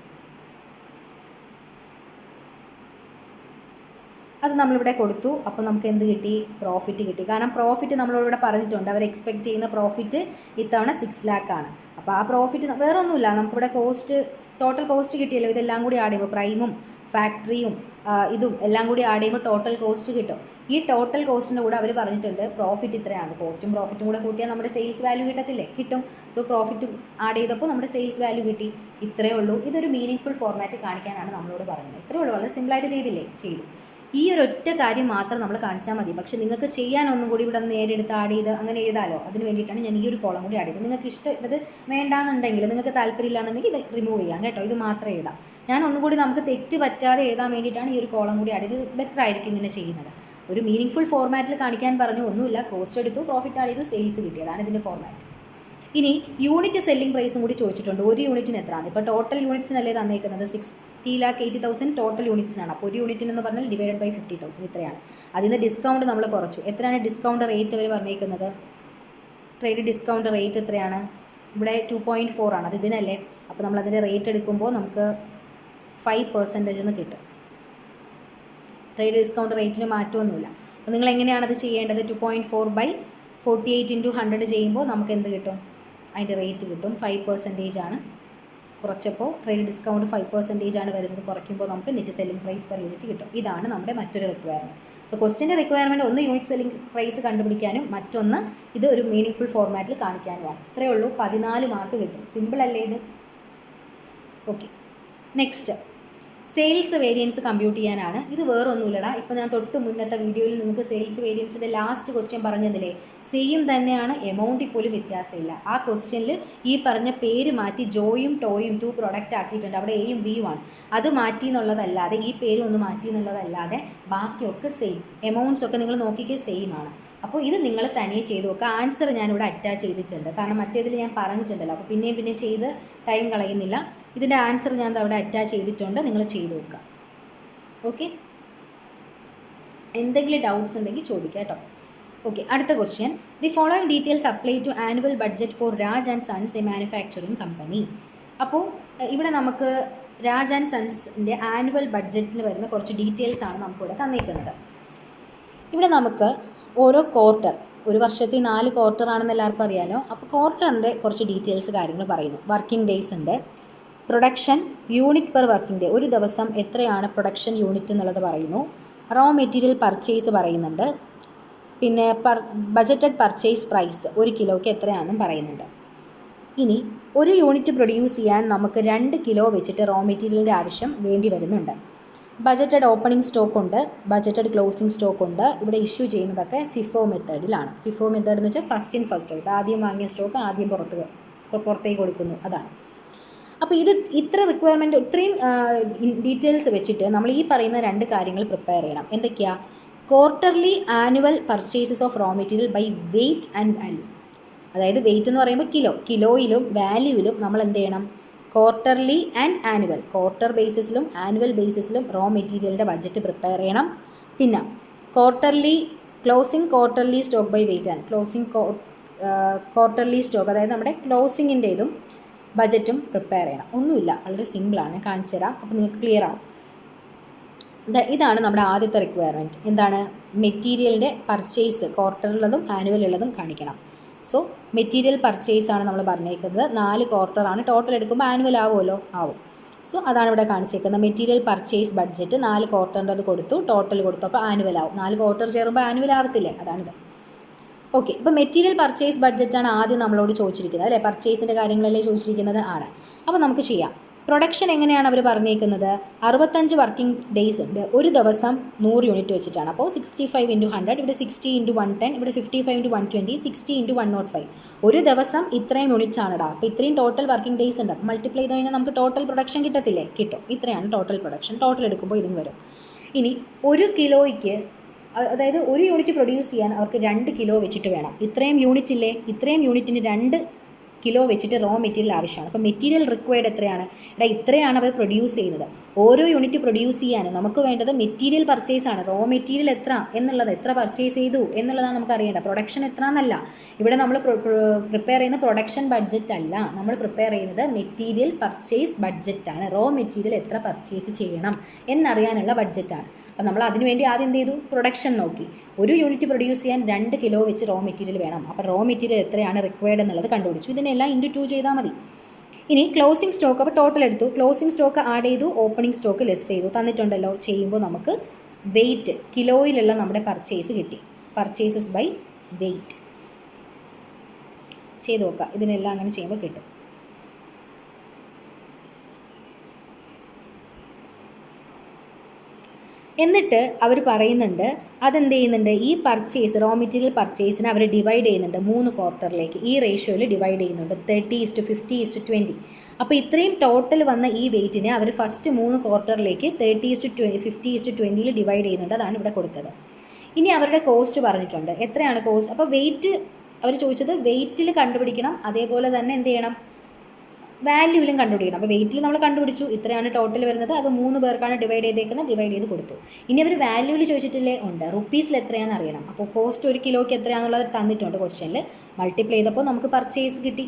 അത് നമ്മളിവിടെ കൊടുത്തു. അപ്പോൾ നമുക്ക് എന്ത് കിട്ടി? പ്രോഫിറ്റ് കിട്ടി. കാരണം പ്രോഫിറ്റ് നമ്മളിവിടെ പറഞ്ഞിട്ടുണ്ട്, അവർ എക്സ്പെക്റ്റ് ചെയ്യുന്ന പ്രോഫിറ്റ് ഇത്തവണ 6 lakh ആണ്. അപ്പോൾ ആ പ്രോഫിറ്റ് വേറെ ഒന്നുമില്ല, നമുക്കിവിടെ കോസ്റ്റ് ടോട്ടൽ കോസ്റ്റ് കിട്ടിയല്ലോ. ഇതെല്ലാം കൂടി ആഡ് ചെയ്യുമ്പോൾ പ്രൈമും ഫാക്ടറിയും ഇതും എല്ലാം കൂടി ആഡ് ചെയ്യുമ്പോൾ ടോട്ടൽ കോസ്റ്റ് കിട്ടും. ഈ ടോട്ടൽ കോസ്റ്റിൻ്റെ കൂടെ അവർ പറഞ്ഞിട്ടുണ്ട് പ്രോഫിറ്റ് ഇത്രയാണ്. കോസ്റ്റും പ്രോഫിറ്റും കൂടെ കൂട്ടിയാൽ നമ്മുടെ സെയിൽസ് വാല്യൂ കിട്ടത്തില്ലേ? കിട്ടും. സോ പ്രോഫിറ്റ് ആഡ് ചെയ്തപ്പോൾ നമ്മുടെ സെയിൽസ് വാല്യൂ കിട്ടി. ഇത്രയേ ഉള്ളൂ. ഇതൊരു മീനിങ് ഫോർമാറ്റ് കാണിക്കാനാണ് നമ്മളോട് പറയുന്നത്. ഇത്രയേ ഉള്ളൂ. വളരെ സിമ്പിളായിട്ട് ചെയ്തില്ലേ? ചെയ്തു. ഈ ഒരു ഒറ്റ കാര്യം മാത്രം നമ്മൾ കാണിച്ചാൽ മതി. പക്ഷേ നിങ്ങൾക്ക് ചെയ്യാൻ ഒന്നും കൂടി ഇവിടെ നേരെ എടുത്ത് ആഡ് ചെയ്ത് അങ്ങനെ എഴുതാമല്ലോ. അതിന് വേണ്ടിയിട്ടാണ് ഞാൻ ഈ ഒരു കോളം കൂടി ആഡ് ചെയ്തത്. നിങ്ങൾക്ക് ഇഷ്ടം വേണ്ടാന്നുണ്ടെങ്കിൽ, നിങ്ങൾക്ക് താല്പര്യമില്ലാന്നുണ്ടെങ്കിൽ ഇത് റിമൂവ് ചെയ്യാം കേട്ടോ. ഇത് മാത്രമേ എഴുതാം. ഞാൻ ഒന്നുകൂടി നമുക്ക് തെറ്റ് പറ്റാതെ എഴുതാൻ വേണ്ടിയിട്ടാണ് ഈ ഒരു കോളം കൂടി ആഡ് ചെയ്ത്. ബെറ്റർ ആയിരിക്കും ഇങ്ങനെ ചെയ്യുന്നത്. ഒരു മീനിങ് ഫോർമാറ്റിൽ കാണിക്കാൻ പറഞ്ഞു, ഒന്നുമില്ല. കോസ്റ്റ് എടുത്തു, പ്രോഫിറ്റ് ആഡ് ചെയ്തു, സെയിൽസ് കിട്ടി. അതാണ് ഇതിൻ്റെ ഫോർമാറ്റ്. ഇനി യൂണിറ്റ് സെല്ലിംഗ് പ്രൈസും കൂടി ചോദിച്ചിട്ടുണ്ട്. ഒരു യൂണിറ്റിന് എത്രയാണ്? ഇപ്പോൾ ടോട്ടൽ യൂണിറ്റ്സിനല്ലേ തന്നേക്കുന്നത്? 60,80,000 ടോട്ടൽ യൂണിറ്റ്സിനാണ്. അപ്പോൾ ഒരു യൂണിറ്റിന് എന്ന് പറഞ്ഞാൽ ഡിവൈഡഡ് ബൈ 50,000 ഇത്രയാണ്. അതിൽ നിന്ന് ഡിസ്കൗണ്ട് നമ്മൾ കുറച്ചു. എത്രയാണ് ഡിസ്കൗണ്ട് റേറ്റ് അവർ പറഞ്ഞേക്കുന്നത്? ട്രേഡ് ഡിസ്കൗണ്ട് റേറ്റ് എത്രയാണ്? ഇവിടെ 2.4 ആണ്. അത് ഇതിനല്ലേ? അപ്പോൾ നമ്മൾ അതിൻ്റെ റേറ്റ് എടുക്കുമ്പോൾ നമുക്ക് 5% എന്ന് കിട്ടും. ട്രേഡ് ഡിസ്കൗണ്ട് റേറ്റിന് മാറ്റമൊന്നുമില്ല. അപ്പോൾ നിങ്ങൾ എങ്ങനെയാണത് ചെയ്യേണ്ടത്? 2.4/48 × 100 ചെയ്യുമ്പോൾ നമുക്ക് എന്ത് കിട്ടും? അതിൻ്റെ റേറ്റ് കിട്ടും. 5% ആണ്. കുറച്ചപ്പോൾ ട്രേഡ് ഡിസ്കൗണ്ട് 5% ആണ് വരുന്നത്. കുറയ്ക്കുമ്പോൾ നമുക്ക് net selling price per unit കിട്ടും. ഇതാണ് നമ്മുടെ മറ്റൊരു റിക്വയർമെൻറ്റ്. സോ ക്വസ്റ്റിൻ്റെ റിക്വയർമെൻറ്റ് ഒന്ന് യൂണിറ്റ് സെല്ലിംഗ് പ്രൈസ് കണ്ടുപിടിക്കാനും മറ്റൊന്ന് ഇത് ഒരു മീനിങ് ഫോർമാറ്റിൽ കാണിക്കാനുമാണ്. ഇത്രയേ ഉള്ളൂ. 14 മാർക്ക് കിട്ടും. സിമ്പിൾ അല്ലേ ഇത്? Okay. Next sales variance compute ചെയ്യാനാണ്. ഇത് വേറെ ഒന്നുമില്ലടാ. ഇപ്പോൾ ഞാൻ തൊട്ട് മുന്നത്തെ വീഡിയോയിൽ നിങ്ങൾക്ക് സെയിൽസ് വേരിയൻസിൻ്റെ ലാസ്റ്റ് ക്വസ്റ്റ്യൻ പറഞ്ഞതില്ലേ, സെയിം തന്നെയാണ്. എമൗണ്ടിൽ പോലും വ്യത്യാസമില്ല. ആ ക്വസ്റ്റ്യനിൽ ഈ പറഞ്ഞ പേര് മാറ്റി ജോയും ടോയും 2 പ്രൊഡക്റ്റ് ആക്കിയിട്ടുണ്ട്. അവിടെ എയും ബിയും ആണ്. അത് മാറ്റി എന്നുള്ളതല്ലാതെ, ഈ പേരും ഒന്ന് മാറ്റി എന്നുള്ളതല്ലാതെ ബാക്കിയൊക്കെ സെയിം. എമൗണ്ട്സ് ഒക്കെ നിങ്ങൾ നോക്കിക്കേ സെയിം ആണ്. അപ്പോൾ ഇത് നിങ്ങൾ തനിയെ ചെയ്ത് നോക്കുക. ആൻസർ ഞാനിവിടെ അറ്റാച്ച് ചെയ്തിട്ടുണ്ട്. കാരണം മറ്റേതിൽ ഞാൻ പറഞ്ഞിട്ടുണ്ടല്ലോ. അപ്പോൾ പിന്നെയും ചെയ്ത് ടൈം കളയുന്നില്ല. ഇതിൻ്റെ ആൻസർ ഞാൻ അവിടെ അറ്റാച്ച് ചെയ്തിട്ടുണ്ട്. നിങ്ങൾ ചെയ്ത് നോക്കുക. ഓക്കെ. എന്തെങ്കിലും ഡൗട്ട്സ് ഉണ്ടെങ്കിൽ ചോദിക്കുക കേട്ടോ. ഓക്കെ. അടുത്ത question. The following details apply to annual budget for Raj and sons a manufacturing company. അപ്പോൾ ഇവിടെ നമുക്ക് രാജ് ആൻഡ് സൺസിൻ്റെ ആനുവൽ ബഡ്ജറ്റിൽ വരുന്ന കുറച്ച് ഡീറ്റെയിൽസ് ആണ് നമുക്കിവിടെ തന്നിരിക്കുന്നത്. ഇവിടെ നമുക്ക് ഓരോ ക്വാർട്ടർ, ഒരു വർഷത്തിൽ 4 ക്വാർട്ടർ ആണെന്ന് എല്ലാവർക്കും അറിയാമല്ലോ. അപ്പോൾ ക്വാർട്ടറിൻ്റെ കുറച്ച് ഡീറ്റെയിൽസ് കാര്യങ്ങൾ പറയുന്നു. വർക്കിംഗ് ഡേയ്സ് ഉണ്ട്. Production unit per working day, ഒരു ദിവസം എത്രയാണ് പ്രൊഡക്ഷൻ യൂണിറ്റ് എന്നുള്ളത് പറയുന്നു. റോ മെറ്റീരിയൽ പർച്ചേസ് പറയുന്നുണ്ട്. പിന്നെ ബജറ്റഡ് പർച്ചേസ് പ്രൈസ് 1 കിലോയ്ക്ക് എത്രയാണെന്നും പറയുന്നുണ്ട്. ഇനി ഒരു യൂണിറ്റ് പ്രൊഡ്യൂസ് ചെയ്യാൻ നമുക്ക് 2 കിലോ വെച്ചിട്ട് റോ മെറ്റീരിയലിൻ്റെ ആവശ്യം വേണ്ടി വരുന്നുണ്ട്. ബജറ്റഡ് ഓപ്പണിംഗ് സ്റ്റോക്ക് ഉണ്ട്, ബജറ്റഡ് ക്ലോസിംഗ് സ്റ്റോക്ക് ഉണ്ട്. ഇവിടെ ഇഷ്യൂ ചെയ്യുന്നതൊക്കെ ഫിഫോ മെത്തേഡിലാണ്. ഫിഫോ മെത്തേഡ് എന്ന് വെച്ചാൽ ഫസ്റ്റ് ഇൻ ഫസ്റ്റ് ഔട്ട്. ആദ്യം വാങ്ങിയ സ്റ്റോക്ക് ആദ്യം പുറത്തേക്ക് കൊടുക്കുന്നു, അതാണ്. അപ്പോൾ ഇത്ര റിക്വയർമെൻറ്റ്, ഇത്രയും ഡീറ്റെയിൽസ് വെച്ചിട്ട് നമ്മൾ ഈ പറയുന്ന 2 കാര്യങ്ങൾ പ്രിപ്പയർ ചെയ്യണം. എന്തൊക്കെയാണ്? Quarterly annual purchases of raw material by weight and value. അതായത് വെയ്റ്റ് എന്ന് പറയുമ്പോൾ കിലോയിലും വാല്യൂവിലും നമ്മൾ എന്ത് ചെയ്യണം? ക്വാർട്ടർലി ആൻഡ് ആനുവൽ, ക്വാർട്ടർ ബേസിസിലും ആനുവൽ ബേസിസിലും റോ മെറ്റീരിയലിൻ്റെ ബഡ്ജറ്റ് പ്രിപ്പയർ ചെയ്യണം. പിന്നെ closing quarterly stock by weight and quarterly stock, അതായത് നമ്മുടെ ക്ലോസിങ്ങിൻ്റെ ഇതും ബജറ്റും പ്രിപ്പയർ ചെയ്യണം. ഒന്നുമില്ല, വളരെ സിമ്പിളാണ്, കാണിച്ചു തരാം, അപ്പോൾ നിങ്ങൾക്ക് ക്ലിയർ ആവും. ഇതാണ് നമ്മുടെ ആദ്യത്തെ റിക്വയർമെൻറ്റ്. എന്താണ്? മെറ്റീരിയലിൻ്റെ പർച്ചേസ് ക്വാർട്ടറിലുള്ളതും ആനുവലുള്ളതും കാണിക്കണം. സോ മെറ്റീരിയൽ പർച്ചേസ് ആണ് നമ്മൾ പറഞ്ഞേക്കുന്നത്. 4 ക്വാർട്ടറാണ്, ടോട്ടൽ എടുക്കുമ്പോൾ ആനുവൽ ആവുമല്ലോ, ആവും. സോ അതാണ് ഇവിടെ കാണിച്ചേക്കുന്നത്. മെറ്റീരിയൽ പർച്ചേസ് ബഡ്ജറ്റ് 4 ക്വാർട്ടറിൻ്റെ അത് കൊടുത്തു, ടോട്ടൽ കൊടുത്തു, അപ്പോൾ ആനുവൽ ആവും. 4 ക്വാർട്ടർ ചേരുമ്പോൾ ആനുവൽ ആവത്തില്ലേ, അതാണിത്. ഓക്കെ, ഇപ്പോൾ മെറ്റീരിയൽ പർച്ചേസ് ബഡ്ജറ്റാണ് ആദ്യം നമ്മളോട് ചോദിച്ചിരിക്കുന്നത് അല്ലേ? പർച്ചേസിൻ്റെ കാര്യങ്ങളല്ലേ ചോദിച്ചിരിക്കുന്നത് ആണ്. അപ്പോൾ നമുക്ക് ചെയ്യാം. പ്രൊഡക്ഷൻ എങ്ങനെയാണ് അവർ പറഞ്ഞേക്കുന്നത്? 65 വർക്കിംഗ് ഡേയ്സ് ഉണ്ട്, ഒരു ദിവസം 100 യൂണിറ്റ് വെച്ചിട്ടാണ്. അപ്പോൾ 65 × 100, ഇവിടെ 60 × 110, ഇവിടെ 55 × 120, 60 × 105. ഒരു ദിവസം ഇത്രയും യൂണിറ്റ്സ് ആണിടാം. അപ്പോൾ ഇത്രയും ടോട്ടൽ വർക്കിംഗ് ഡേയ്സ് ഉണ്ട്. മൾട്ടിപ്ലൈ ചെയ്ത് കഴിഞ്ഞാൽ നമുക്ക് ടോട്ടൽ പ്രൊഡക്ഷൻ കിട്ടത്തില്ലേ? കിട്ടും. ഇത്രയാണ് ടോട്ടൽ പ്രൊഡക്ഷൻ. ടോട്ടൽ എടുക്കുമ്പോൾ ഇതും വരും. ഇനി 1 കിലോയ്ക്ക്, അതായത് 1 യൂണിറ്റ് പ്രൊഡ്യൂസ് ചെയ്യാൻ അവർക്ക് 2 കിലോ വെച്ചിട്ട് വേണം. ഇത്രയും യൂണിറ്റ് ഇല്ലേ, ഇത്രയും യൂണിറ്റിന് 2 കിലോ വെച്ചിട്ട് റോ മെറ്റീരിയൽ ആവശ്യമാണ്. അപ്പോൾ മെറ്റീരിയൽ റിക്വയർഡ് എത്രയാണ്? ഇത്രയാണ് അവർ പ്രൊഡ്യൂസ് ചെയ്യുന്നത്. ഓരോ യൂണിറ്റ് പ്രൊഡ്യൂസ് ചെയ്യാൻ നമുക്ക് വേണ്ടത് മെറ്റീരിയൽ പർച്ചേസാണ്. റോ മെറ്റീരിയൽ എത്ര എന്നുള്ളത്, എത്ര പർച്ചേസ് ചെയ്തു എന്നുള്ളതാണ് നമുക്ക് അറിയേണ്ടത്. പ്രൊഡക്ഷൻ എത്ര എന്നല്ല. ഇവിടെ നമ്മൾ പ്രിപ്പയർ ചെയ്യുന്ന പ്രൊഡക്ഷൻ ബഡ്ജറ്റ് അല്ല, നമ്മൾ പ്രിപ്പയർ ചെയ്യുന്നത് മെറ്റീരിയൽ പർച്ചേസ് ബഡ്ജറ്റാണ്. റോ മെറ്റീരിയൽ എത്ര പർച്ചേസ് ചെയ്യണം എന്നറിയാനുള്ള ബഡ്ജറ്റാണ്. അപ്പോൾ നമ്മൾ അതിനുവേണ്ടി ആദ്യം എന്ത് ചെയ്തു? പ്രൊഡക്ഷൻ നോക്കി. 1 യൂണിറ്റ് പ്രൊഡ്യൂസ് ചെയ്യാൻ 2 കിലോ വെച്ച് റോ മെറ്റീരിയൽ വേണം. അപ്പോൾ റോ മെറ്റീരിയൽ എത്രയാണ് റിക്വയർഡ് എന്നുള്ളത് കണ്ടുപിടിച്ചു. ഇതിനെല്ലാം × 2 ചെയ്താൽ മതി. ഇനി ക്ലോസിംഗ് സ്റ്റോക്ക്, അപ്പോൾ ടോട്ടൽ എടുത്തു, ക്ലോസിംഗ് സ്റ്റോക്ക് ആഡ് ചെയ്തു, ഓപ്പണിംഗ് സ്റ്റോക്ക് ലെസ് ചെയ്തു, തന്നിട്ടുണ്ടല്ലോ. ചെയ്യുമ്പോൾ നമുക്ക് വെയ്റ്റ്, കിലോയിലുള്ള നമ്മുടെ പർച്ചേസ് കിട്ടി. പർച്ചേസസ് ബൈ വെയ്റ്റ് ചെയ്ത് നോക്കുക. ഇതിനെല്ലാം അങ്ങനെ ചെയ്യുമ്പോൾ കിട്ടും. എന്നിട്ട് അവർ പറയുന്നുണ്ട്, അതെന്ത് ചെയ്യുന്നുണ്ട്? ഈ പർച്ചേസ്, റോ മെറ്റീരിയൽ പർച്ചേസിനെ അവർ ഡിവൈഡ് ചെയ്യുന്നുണ്ട് 3 ക്വാർട്ടറിലേക്ക്. ഈ റേഷ്യോയിൽ ഡിവൈഡ് ചെയ്യുന്നുണ്ട്, 30:50:20. അപ്പോൾ ഇത്രയും ടോട്ടൽ വന്ന ഈ വെയ്റ്റിനെ അവർ ഫസ്റ്റ് 3 ക്വാർട്ടറിലേക്ക് 30:50:20 ഡിവൈഡ് ചെയ്യുന്നുണ്ട്. അതാണ് ഇവിടെ കൊടുത്തത്. ഇനി അവരുടെ കോസ്റ്റ് പറഞ്ഞിട്ടുണ്ട്. എത്രയാണ് കോസ്റ്റ്? അപ്പോൾ വെയ്റ്റ് അവർ ചോദിച്ചത് വെയ്റ്റിൽ കണ്ടുപിടിക്കണം, അതേപോലെ തന്നെ എന്ത് ചെയ്യണം? വാല്യൂവിലും കണ്ടുപിടിക്കണം. അപ്പോൾ വെയ്റ്റിൽ നമ്മൾ കണ്ടുപിടിച്ചു, ഇത്രയാണ് ടോട്ടൽ വരുന്നത്, അത് 3 പേർക്കാണ് ഡിവൈഡ് ചെയ്തേക്കുന്നത്, ഡിവൈഡ് ചെയ്ത് കൊടുത്തു. ഇനി അവർ വാല്യൂവിൽ ചോദിച്ചിട്ടില്ലേ? ഉണ്ട്. റുപ്പീസിൽ എത്രയാണെന്ന് അറിയണം. അപ്പോൾ കോസ്റ്റ് 1 കിലോയ്ക്ക് എത്രയാണെന്നുള്ളത് തന്നിട്ടുണ്ട് ക്വസ്റ്റ്യനിൽ. മൾട്ടിപ്ലൈ ചെയ്തപ്പോൾ നമുക്ക് പർച്ചേസ് കിട്ടി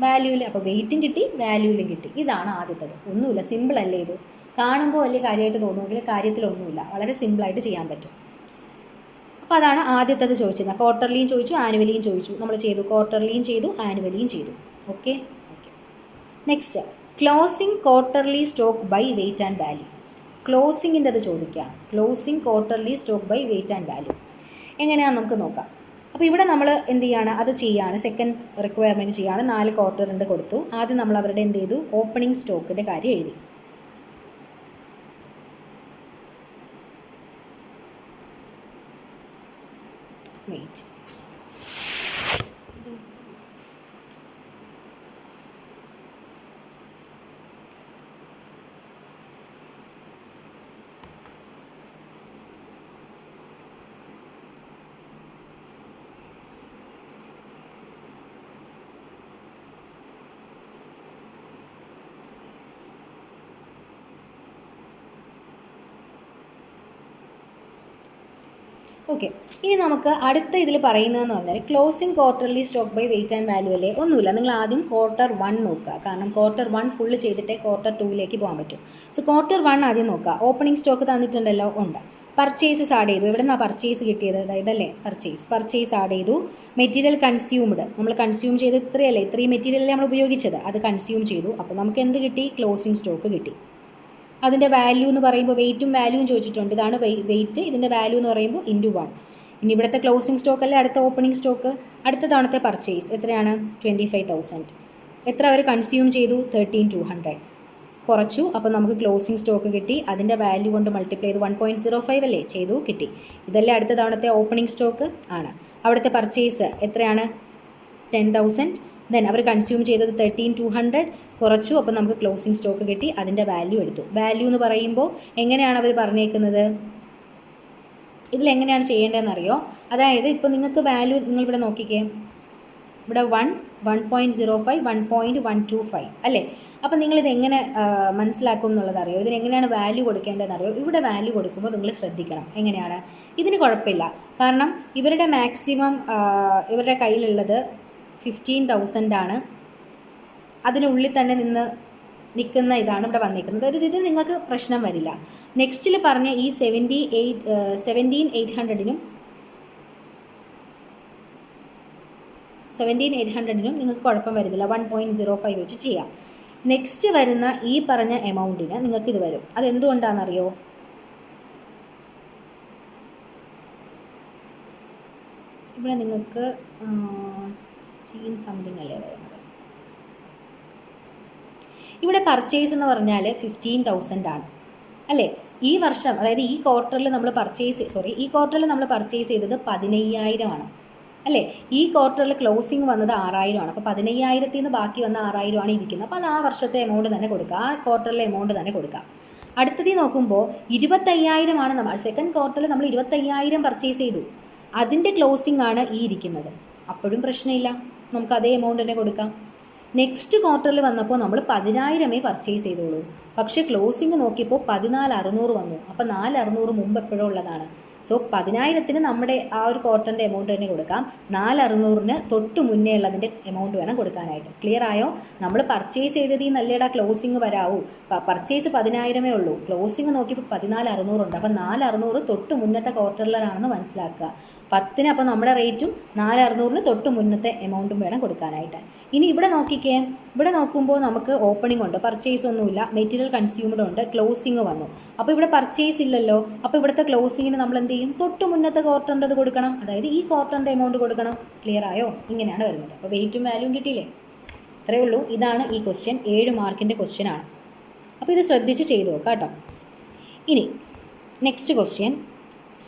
വാല്യൂവിൽ. അപ്പോൾ വെയ്റ്റും കിട്ടി, വാല്യൂവിലും കിട്ടി. ഇതാണ് ആദ്യത്തത്. ഒന്നുമില്ല, സിമ്പിൾ അല്ലേ ഇത്? കാണുമ്പോൾ വലിയ കാര്യമായിട്ട് തോന്നുമെങ്കിൽ കാര്യത്തിലൊന്നുമില്ല, വളരെ സിമ്പിളായിട്ട് ചെയ്യാൻ പറ്റും. അപ്പോൾ അതാണ് ആദ്യത്തത് ചോദിച്ചത്. ക്വാർട്ടർലിയും ചോദിച്ചു, ആനുവലിയും ചോദിച്ചു. നമ്മൾ ചെയ്തു, ക്വാർട്ടർലിയും ചെയ്തു, ആനുവലിയും ചെയ്തു. Okay. Next, closing quarterly stock by weight and value. ക്ലോസിങ്ങിൻ്റെ അത് ചോദിക്കാം. Closing quarterly stock by weight and value എങ്ങനെയാണെന്ന് നമുക്ക് നോക്കാം. അപ്പോൾ ഇവിടെ നമ്മൾ എന്ത് ചെയ്യാണ്? അത് ചെയ്യാണ്. സെക്കൻഡ് റിക്വയർമെൻറ്റ് ചെയ്യാണ്. 4 ക്വാർട്ടറിൻ്റെ കൊടുത്തു. ആദ്യം നമ്മൾ അവരുടെ എന്ത് ചെയ്തു? ഓപ്പണിംഗ് സ്റ്റോക്കിൻ്റെ കാര്യം എഴുതി. Wait, okay. ഇനി നമുക്ക് അടുത്ത ഇതിൽ പറയുന്നതെന്ന് പറഞ്ഞാൽ closing quarterly stock by weight and value അല്ലേ? ഒന്നുമില്ല, നിങ്ങൾ ആദ്യം Q1 നോക്കുക. കാരണം Q1 ഫുള്ള് ചെയ്തിട്ടേ Q2 പോകാൻ പറ്റും. സോ Q1 ആദ്യം നോക്കുക. ഓപ്പണിംഗ് സ്റ്റോക്ക് തന്നിട്ടുണ്ടല്ലോ, ഉണ്ട്. പർച്ചേസസ് ആഡ് ചെയ്തു. എവിടെ നിന്നാണ് പർച്ചേസ് കിട്ടിയത്? ഇതല്ലേ പർച്ചേസ് ആഡ് ചെയ്തു. മെറ്റീരിയൽ കൺസ്യൂംഡ്, നമ്മൾ കൺസ്യൂം ചെയ്ത് ഇത്രയല്ലേ, ഇത്രയും മെറ്റീരിയലല്ലേ നമ്മൾ ഉപയോഗിച്ചത്, അത് കൺസ്യൂം ചെയ്തു. അപ്പോൾ നമുക്ക് എന്ത് കിട്ടി? ക്ലോസിംഗ് സ്റ്റോക്ക് കിട്ടി. അതിൻ്റെ വാല്യൂ എന്ന് പറയുമ്പോൾ വെയ്റ്റും വാല്യൂവും ചോദിച്ചിട്ടുണ്ട്. ഇതാണ് വെയ്റ്റ്, ഇതിൻ്റെ വാല്യൂ എന്ന് പറയുമ്പോൾ ×1. ഇനി ഇവിടുത്തെ ക്ലോസിംഗ് സ്റ്റോക്ക് അല്ലേ അടുത്ത ഓപ്പണിംഗ് സ്റ്റോക്ക്. അടുത്ത തവണത്തെ പർച്ചേസ് എത്രയാണ്? 25,000. എത്ര അവർ കൺസ്യൂം ചെയ്തു? 13,200. കുറച്ചു, അപ്പോൾ നമുക്ക് ക്ലോസിംഗ് സ്റ്റോക്ക് കിട്ടി. അതിൻ്റെ വാല്യൂ കൊണ്ട് മൾട്ടിപ്ലൈ ചെയ്ത് 1.05 അല്ലേ ചെയ്തു, കിട്ടി. ഇതല്ലേ അടുത്ത തവണത്തെ ഓപ്പണിംഗ് സ്റ്റോക്ക് ആണ്. അവിടുത്തെ പർച്ചേസ് എത്രയാണ്? 10,000. ദെൻ അവർ കൺസ്യൂം ചെയ്തത് 13,200. കുറച്ചു, അപ്പോൾ നമുക്ക് ക്ലോസിംഗ് സ്റ്റോക്ക് കിട്ടി. അതിൻ്റെ വാല്യൂ എടുത്തു. വാല്യൂ എന്ന് പറയുമ്പോൾ എങ്ങനെയാണ് അവർ പറഞ്ഞേക്കുന്നത്? ഇതിലെങ്ങനെയാണ് ചെയ്യേണ്ടതെന്ന് അറിയോ? അതായത് ഇപ്പോൾ നിങ്ങൾക്ക് വാല്യൂ നിങ്ങളിവിടെ നോക്കിക്കേ, ഇവിടെ 1.05 1.125 അല്ലേ? അപ്പോൾ നിങ്ങളിത് എങ്ങനെ മനസ്സിലാക്കും എന്നുള്ളത് അറിയോ? ഇതിനെങ്ങനെയാണ് വാല്യൂ കൊടുക്കേണ്ടതെന്ന് അറിയോ? ഇവിടെ വാല്യൂ കൊടുക്കുമ്പോൾ നിങ്ങൾ ശ്രദ്ധിക്കണം. എങ്ങനെയാണ്? ഇതിന് കുഴപ്പമില്ല, കാരണം ഇവരുടെ മാക്സിമം ഇവരുടെ കയ്യിലുള്ളത് 15,000 ആണ്. അതിനുള്ളിൽ തന്നെ നിൽക്കുന്ന ഇതാണ് ഇവിടെ വന്നിരിക്കുന്നത്. അതായത് ഇത് നിങ്ങൾക്ക് പ്രശ്നം വരില്ല. നെക്സ്റ്റിൽ പറഞ്ഞ ഈ 17,800നും 17,800നും നിങ്ങൾക്ക് കുഴപ്പം വരുന്നില്ല. 1.05 വെച്ച് ചെയ്യാം. നെക്സ്റ്റ് വരുന്ന ഈ പറഞ്ഞ എമൗണ്ടിന് നിങ്ങൾക്ക് ഇത് വരും. അതെന്തുകൊണ്ടാണെന്നറിയോ? ഇവിടെ നിങ്ങൾക്ക് 16 സംതിങ് അല്ലേ വരുന്നത്. ഇവിടെ പർച്ചേസ് എന്ന് പറഞ്ഞാൽ 15,000 ആണ് അല്ലേ? ഈ വർഷം, അതായത് ഈ ക്വാർട്ടറിൽ നമ്മൾ പർച്ചേസ് ചെയ്തത് 15,000 ആണ് അല്ലേ? ഈ ക്വാർട്ടറിൽ ക്ലോസിങ് വന്നത് 6,000 ആണ്. അപ്പോൾ 15,000ത്തിൽ നിന്ന് ബാക്കി വന്ന 6,000 ആണ് ഇരിക്കുന്നത്. അപ്പോൾ അത് ആ വർഷത്തെ എമൗണ്ട് തന്നെ കൊടുക്കുക, ആ ക്വാർട്ടറിലെ എമൗണ്ട് തന്നെ കൊടുക്കുക. അടുത്തത് നോക്കുമ്പോൾ 25,000 ആണ്. നമ്മൾ സെക്കൻഡ് ക്വാർട്ടറിൽ നമ്മൾ 25,000 പർച്ചേസ് ചെയ്തു, അതിൻ്റെ ക്ലോസിംഗ് ആണ് ഈ ഇരിക്കുന്നത്. അപ്പോഴും പ്രശ്നമില്ല, നമുക്ക് അതേ എമൗണ്ട് തന്നെ കൊടുക്കാം. നെക്സ്റ്റ് ക്വാർട്ടറിൽ വന്നപ്പോൾ നമ്മൾ 10,000 പർച്ചേസ് ചെയ്തോളൂ, പക്ഷേ ക്ലോസിംഗ് നോക്കിയപ്പോൾ 14,600 വന്നു. അപ്പോൾ 4,600 മുമ്പ് എപ്പോഴും ഉള്ളതാണ്. സോ 10,000ത്തിന് നമ്മുടെ ആ ഒരു ക്വാർട്ടറിൻ്റെ എമൗണ്ട് തന്നെ കൊടുക്കാം. 4,600ന് തൊട്ട് മുന്നേ ഉള്ളതിൻ്റെ എമൗണ്ട് വേണം കൊടുക്കാനായിട്ട്. ക്ലിയർ ആയോ? നമ്മൾ പർച്ചേസ് ചെയ്തത് ഈ നല്ലയുടെ ക്ലോസിംഗ് വരാവൂ. പർച്ചേസ് 10,000 ഉള്ളൂ, ക്ലോസിംഗ് നോക്കിയപ്പോൾ 14,600 ഉണ്ട്. അപ്പോൾ 4,600 തൊട്ട് മുന്നത്തെ ക്വാർട്ടറിലാണെന്ന് മനസ്സിലാക്കുക. 10ന് അപ്പോൾ നമ്മുടെ റേറ്റും 4,600ന് തൊട്ട് മുന്നത്തെ എമൗണ്ടും വേണം കൊടുക്കാനായിട്ട്. ഇനി ഇവിടെ നോക്കിക്കേ, ഇവിടെ നോക്കുമ്പോൾ നമുക്ക് ഓപ്പണിംഗ് ഉണ്ട്, പർച്ചേസ് ഒന്നുമില്ല, മെറ്റീരിയൽ കൺസ്യൂംഡ് ഉണ്ട്, ക്ലോസിംഗ് വന്നു. അപ്പോൾ ഇവിടെ പർച്ചേസ് ഇല്ലല്ലോ. അപ്പോൾ ഇവിടുത്തെ ക്ലോസിങ്ങിന് നമ്മൾ എന്ത് ചെയ്യും? തൊട്ട് മുന്നത്തെ ക്വാർട്ടറിൻ്റെ അത് കൊടുക്കണം, അതായത് ഈ ക്വാർട്ടറിൻ്റെ എമൗണ്ട് കൊടുക്കണം. ക്ലിയർ ആയോ? ഇങ്ങനെയാണ് വരുന്നത്. അപ്പോൾ വെയിറ്റും വാല്യൂവും കിട്ടിയില്ലേ? ഇത്രയേ ഉള്ളൂ. ഇതാണ് ഈ ക്വസ്റ്റ്യൻ. 7 മാർക്കിൻ്റെ ക്വസ്റ്റ്യൻ ആണ്. അപ്പോൾ ഇത് ശ്രദ്ധിച്ച് ചെയ്തു നോക്കാം കേട്ടോ. ഇനി next question.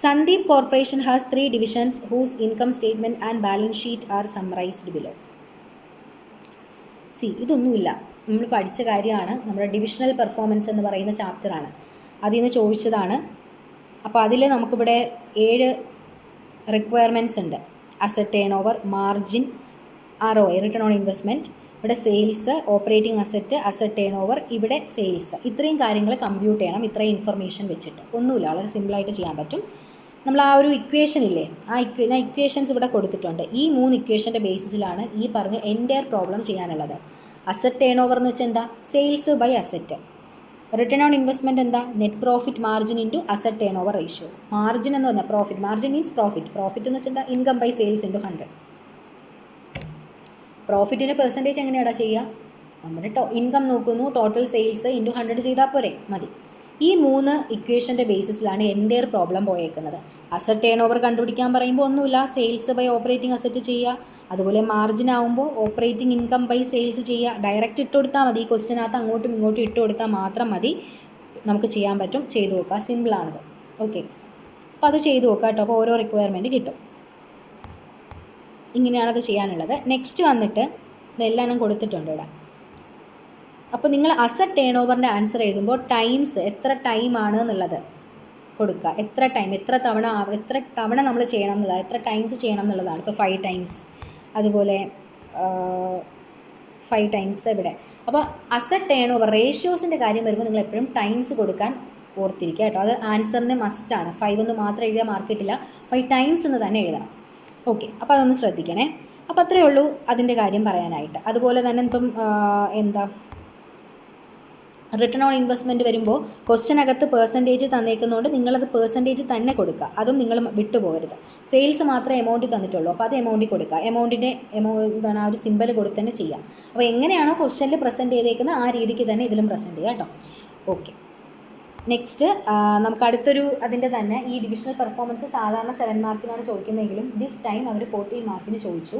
Sandeep Corporation has 3 divisions whose income statement and balance sheet are summarized below. ഇതൊന്നുമില്ല, നമ്മൾ പഠിച്ച കാര്യമാണ്. നമ്മുടെ ഡിവിഷണൽ പെർഫോമൻസ് എന്ന് പറയുന്ന ചാപ്റ്ററാണ്, അതിൽ നിന്ന് ചോദിച്ചതാണ്. അപ്പോൾ അതിൽ നമുക്കിവിടെ 7 റിക്വയർമെൻറ്റ്സ് ഉണ്ട്. Asset turnover, margin, ROI return on investment, ഇവിടെ sales, operating asset, asset turnover, ഇവിടെ സെയിൽസ്. ഇത്രയും കാര്യങ്ങൾ കമ്പ്യൂട്ട് ചെയ്യണം, ഇത്രയും ഇൻഫർമേഷൻ വെച്ചിട്ട്. ഒന്നുമില്ല, വളരെ സിമ്പിളായിട്ട് ചെയ്യാൻ പറ്റും. നമ്മൾ ആ ഒരു ഇക്വേഷൻ ഇല്ലേ, ഞാൻ ഇക്വേഷൻസ് ഇവിടെ കൊടുത്തിട്ടുണ്ട്. ഈ 3 ഇക്വേഷൻ്റെ ബേസിസിലാണ് ഈ പറഞ്ഞ എൻ്റയർ പ്രോബ്ലം ചെയ്യാനുള്ളത്. അസറ്റ് ടേൺ ഓവർ എന്ന് വെച്ചാൽ എന്താ? Sales by asset. Return on investment എന്താ? Net profit margin into asset turnover ratio. Margin എന്ന് പറഞ്ഞാൽ പ്രോഫിറ്റ്, മാർജിൻ മീൻസ് പ്രോഫിറ്റ് എന്ന് വെച്ചാൽ എന്താ? Income by sales into 100. പ്രോഫിറ്റിൻ്റെ പെർസെൻറ്റേജ് എങ്ങനെയാണ് ചെയ്യുക? നമ്മുടെ ഇൻകം നോക്കുന്നു, ടോട്ടൽ സെയിൽസ് ഇൻറ്റു 100 ചെയ്താൽ പോരെ, മതി. ഈ 3 ഇക്വേഷൻ്റെ ബേസിസിലാണ് എൻ്റെ ഒരു പ്രോബ്ലം പോയേക്കുന്നത്. അസറ്റ് ടേൺ ഓവർ കണ്ടുപിടിക്കാൻ പറയുമ്പോൾ ഒന്നുമില്ല, സെയിൽസ് ബൈ ഓപ്പറേറ്റിംഗ് അസറ്റ് ചെയ്യുക. അതുപോലെ മാർജിൻ ആകുമ്പോൾ ഓപ്പറേറ്റിംഗ് ഇൻകം ബൈ സെയിൽസ് ചെയ്യുക. ഡയറക്റ്റ് ഇട്ട് കൊടുത്താൽ മതി, ഈ ക്വസ്റ്റ്യനകത്ത് അങ്ങോട്ടും ഇങ്ങോട്ടും ഇട്ട് കൊടുത്താൽ മാത്രം മതി, നമുക്ക് ചെയ്യാൻ പറ്റും. ചെയ്തു നോക്കുക, സിമ്പിളാണിത്. ഓക്കെ, അപ്പോൾ അത് ചെയ്തു നോക്കുക കേട്ടോ. അപ്പോൾ ഓരോ റിക്വയർമെൻറ്റ് കിട്ടും. ഇങ്ങനെയാണത് ചെയ്യാനുള്ളത്. നെക്സ്റ്റ് വന്നിട്ട് ഇതെല്ലാം ഞാൻ കൊടുത്തിട്ടുണ്ട് ഇവിടെ. അപ്പോൾ നിങ്ങൾ അസറ്റ് ടേൺ ഓവറിൻ്റെ ആൻസർ എഴുതുമ്പോൾ ടൈംസ് എത്ര ടൈമാണ് എന്നുള്ളത് കൊടുക്കുക. എത്ര തവണ നമ്മൾ ചെയ്യണം എന്നുള്ളത്, എത്ര ടൈംസ് ചെയ്യണം എന്നുള്ളതാണ്. ഇപ്പോൾ 5 ടൈംസ്, അതുപോലെ 5 ടൈംസ് ഇവിടെ. അപ്പോൾ അസറ്റ് ടേൺ ഓവർ റേഷ്യോസിൻ്റെ കാര്യം വരുമ്പോൾ നിങ്ങൾ എപ്പോഴും ടൈംസ് കൊടുക്കാൻ ഓർത്തിരിക്കുക കേട്ടോ. അത് ആൻസറിന് മസ്റ്റാണ്. 5 എന്ന് മാത്രം എഴുതിയാൽ മാർക്ക് കിട്ടില്ല, 5 ടൈംസ് എന്ന് തന്നെ എഴുതണം. ഓക്കെ, അപ്പോൾ അതൊന്ന് ശ്രദ്ധിക്കണേ. അപ്പോൾ അത്രയേ ഉള്ളൂ അതിൻ്റെ കാര്യം പറയാനായിട്ട്. അതുപോലെ തന്നെ ഇപ്പം റിട്ടേൺ ഓൺ ഇൻവെസ്റ്റ്മെൻറ്റ് വരുമ്പോൾ ക്വസ്റ്റ്യനകത്ത് പെർസെൻറ്റേജ് തന്നേക്കുന്നതുകൊണ്ട് നിങ്ങളത് പെർസെൻറ്റേജ് തന്നെ കൊടുക്കുക, അതും നിങ്ങൾ വിട്ടുപോകരുത്. സെയിൽസ് മാത്രമേ എമൗണ്ടിൽ തന്നിട്ടുള്ളൂ, അപ്പോൾ അത് എമൗണ്ടിൽ കൊടുക്കുക. എമൗണ്ടിൻ്റെ എന്താണ് ആ ഒരു സിമ്പൽ കൊടുത്ത് തന്നെ ചെയ്യാം. അപ്പോൾ എങ്ങനെയാണോ ക്വസ്റ്റ്യനിൽ പ്രസൻറ്റ് ചെയ്തേക്കുന്നത് ആ രീതിക്ക് തന്നെ ഇതിലും പ്രസൻറ്റ് ചെയ്യാം കേട്ടോ. ഓക്കെ, നെക്സ്റ്റ് നമുക്ക് അടുത്തൊരു അതിൻ്റെ തന്നെ ഈ ഡിവിഷണൽ പെർഫോമൻസ് സാധാരണ 7 മാർക്കിനാണ് ചോദിക്കുന്നതെങ്കിലും ദിസ് ടൈം അവർ 14 മാർക്കിന് ചോദിച്ചു.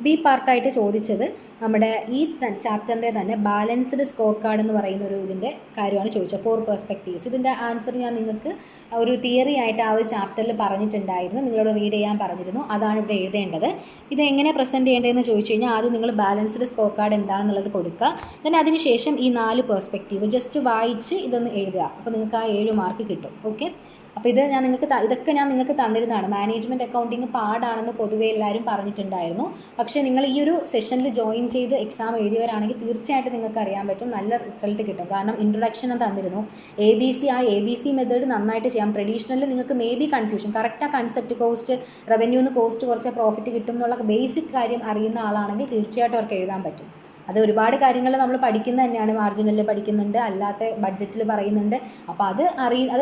ബി പാർട്ടായിട്ട് ചോദിച്ചത് നമ്മുടെ ഈ ചാപ്റ്ററിൻ്റെ തന്നെ ബാലൻസ്ഡ് സ്കോർ കാർഡ് എന്ന് പറയുന്ന ഒരു ഇതിൻ്റെ കാര്യമാണ് ചോദിച്ചത്. 4 പെർസ്പെക്റ്റീവ്സ്. ഇതിൻ്റെ ആൻസർ ഞാൻ നിങ്ങൾക്ക് ഒരു തിയറി ആയിട്ട് ആ ഒരു ചാപ്റ്ററിൽ പറഞ്ഞിട്ടുണ്ടായിരുന്നു, നിങ്ങളോട് റീഡ് ചെയ്യാൻ പറഞ്ഞിരുന്നു. അതാണ് ഇവിടെ എഴുതേണ്ടത്. ഇത് എങ്ങനെ പ്രസൻറ്റ് ചെയ്യേണ്ടതെന്ന് ചോദിച്ചു കഴിഞ്ഞാൽ ആദ്യം നിങ്ങൾ ബാലൻസ്ഡ് സ്കോർ കാർഡ് എന്താണെന്നുള്ളത് കൊടുക്കുക. then അതിനുശേഷം ഈ 4 പെർസ്പെക്റ്റീവ് ജസ്റ്റ് വായിച്ച് ഇതൊന്ന് എഴുതുക. അപ്പോൾ നിങ്ങൾക്ക് ആ 7 മാർക്ക് കിട്ടും. ഓക്കെ, അപ്പോൾ ഇത് ഇതൊക്കെ ഞാൻ നിങ്ങൾക്ക് തന്നിരുന്നതാണ്. മാനേജ്മെൻറ്റ് അക്കൗണ്ടിങ് പാടാണെന്ന് പൊതുവേ എല്ലാവരും പറഞ്ഞിട്ടുണ്ടായിരുന്നു. പക്ഷേ നിങ്ങൾ ഈ ഒരു സെഷനിൽ ജോയിൻ ചെയ്ത് എക്സാം എഴുതിയവരാണെങ്കിൽ തീർച്ചയായിട്ടും നിങ്ങൾക്ക് അറിയാൻ പറ്റും, നല്ല റിസൾട്ട് കിട്ടും. കാരണം ഇൻട്രൊഡക്ഷൻ തന്നിരുന്നു, എ ബി സി മെത്തേഡ് നന്നായിട്ട് ചെയ്യാം. ട്രഡീഷണലിൽ നിങ്ങൾക്ക് മേ ബി കൺഫ്യൂഷൻ, കറക്റ്റ് ആ കൺസെപ്റ്റ് കോസ്റ്റ് റവന്യൂന്ന് കോസ്റ്റ് കുറച്ച് പ്രോഫിറ്റ് കിട്ടും എന്നുള്ള ബേസിക് കാര്യം അറിയുന്ന ആളാണെങ്കിൽ തീർച്ചയായിട്ടും അവർക്ക് എഴുതാൻ പറ്റും. അത് ഒരുപാട് കാര്യങ്ങൾ നമ്മൾ പഠിക്കുന്നത് തന്നെയാണ്, മാർജിനലിൽ പഠിക്കുന്നുണ്ട്, അല്ലാത്ത ബഡ്ജറ്റിൽ പറയുന്നുണ്ട്. അപ്പോൾ അത്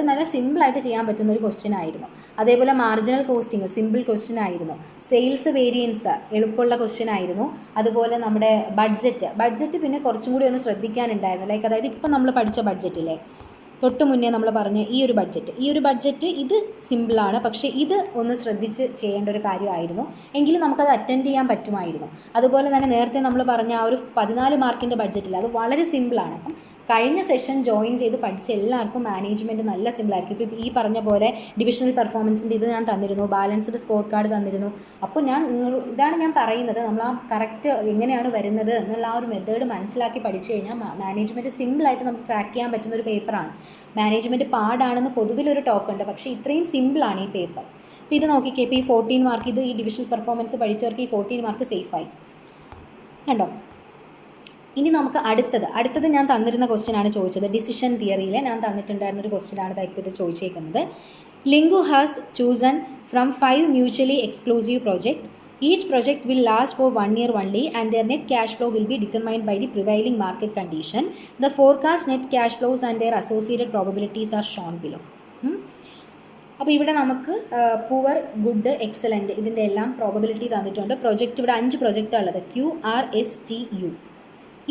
നല്ല സിമ്പിളായിട്ട് ചെയ്യാൻ പറ്റുന്ന ഒരു ക്വസ്റ്റ്യൻ ആയിരുന്നു. അതേപോലെ മാർജിനൽ കോസ്റ്റിംഗ് സിമ്പിൾ ക്വസ്റ്റ്യൻ ആയിരുന്നു. സെയിൽസ് വേരിയൻസ് എളുപ്പമുള്ള ക്വസ്റ്റ്യൻ ആയിരുന്നു. അതുപോലെ നമ്മുടെ ബഡ്ജറ്റ് പിന്നെ കുറച്ചും കൂടി ഒന്ന് ശ്രദ്ധിക്കാനുണ്ടായിരുന്നു. ലൈക്ക് അതായത് ഇപ്പം നമ്മൾ പഠിച്ച ബഡ്ജറ്റില്ലേ, തൊട്ട് മുന്നേ നമ്മൾ പറഞ്ഞ ഈ ഒരു ബഡ്ജറ്റ് ഇത് സിമ്പിളാണ്, പക്ഷേ ഇത് ഒന്ന് ശ്രദ്ധിച്ച് ചെയ്യേണ്ട ഒരു കാര്യമായിരുന്നു. എങ്കിലും നമുക്കത് അറ്റൻഡ് ചെയ്യാൻ പറ്റുമായിരുന്നു. അതുപോലെ തന്നെ നേരത്തെ നമ്മൾ പറഞ്ഞ ആ ഒരു 14 മാർക്കിൻ്റെ ബഡ്ജറ്റിൽ അത് വളരെ സിമ്പിളാണ്. അപ്പം കഴിഞ്ഞ സെഷൻ ജോയിൻ ചെയ്ത് പഠിച്ച എല്ലാവർക്കും മാനേജ്മെൻറ്റ് നല്ല സിമ്പിളായിരിക്കും. ഇപ്പോൾ ഈ പറഞ്ഞ പോലെ ഡിവിഷണൽ പെർഫോമൻസിൻ്റെ ഇത് ഞാൻ തന്നിരുന്നു, ബാലൻസ്ഡ് സ്കോർ കാർഡ് തന്നിരുന്നു. അപ്പോൾ ഇതാണ് ഞാൻ പറയുന്നത്, നമ്മൾ ആ കറക്റ്റ് എങ്ങനെയാണ് വരുന്നത് എന്നുള്ള ആ ഒരു മെത്തേഡ് മനസ്സിലാക്കി പഠിച്ചു കഴിഞ്ഞാൽ മാനേജ്മെൻറ്റ് സിമ്പിളായിട്ട് നമുക്ക് ക്രാക്ക് ചെയ്യാൻ പറ്റുന്ന ഒരു പേപ്പറാണ്. മാനേജ്മെൻറ്റ് പാടാണെന്ന് പൊതുവിലൊരു ടോക്കുണ്ട്, പക്ഷേ ഇത്രയും സിമ്പിളാണ് ഈ പേപ്പർ. അപ്പോൾ ഇത് നോക്കിക്കേ, ഇപ്പോൾ ഈ 14 മാർക്ക് ഈ ഡിവിഷണൽ പെർഫോമൻസ് പഠിച്ചവർക്ക് ഈ 14 മാർക്ക് സേഫായി കണ്ടോ. ഇനി നമുക്ക് അടുത്തത് ഞാൻ തന്നിരുന്ന ക്വസ്റ്റ്യനാണ് ചോദിച്ചത്. ഡിസിഷൻ തിയറിയിൽ ഞാൻ തന്നിട്ടുണ്ടായിരുന്നൊരു ക്വസ്റ്റ്യനാണ് ഇപ്പോൾ ഇത് ചോദിച്ചേക്കുന്നത്. Link has chosen from 5 mutually exclusive project. Each project will last for 1 year only and their net cash flow will be determined by the prevailing market condition. The forecast net cash flows and their associated probabilities are shown below. അപ്പോൾ ഇവിടെ നമുക്ക് poor, good, excellent ഇതിൻ്റെ എല്ലാം probability തന്നിട്ടുണ്ട്. ഇവിടെ 5 പ്രൊജക്റ്റാണ് ഉള്ളത്, QRSTU.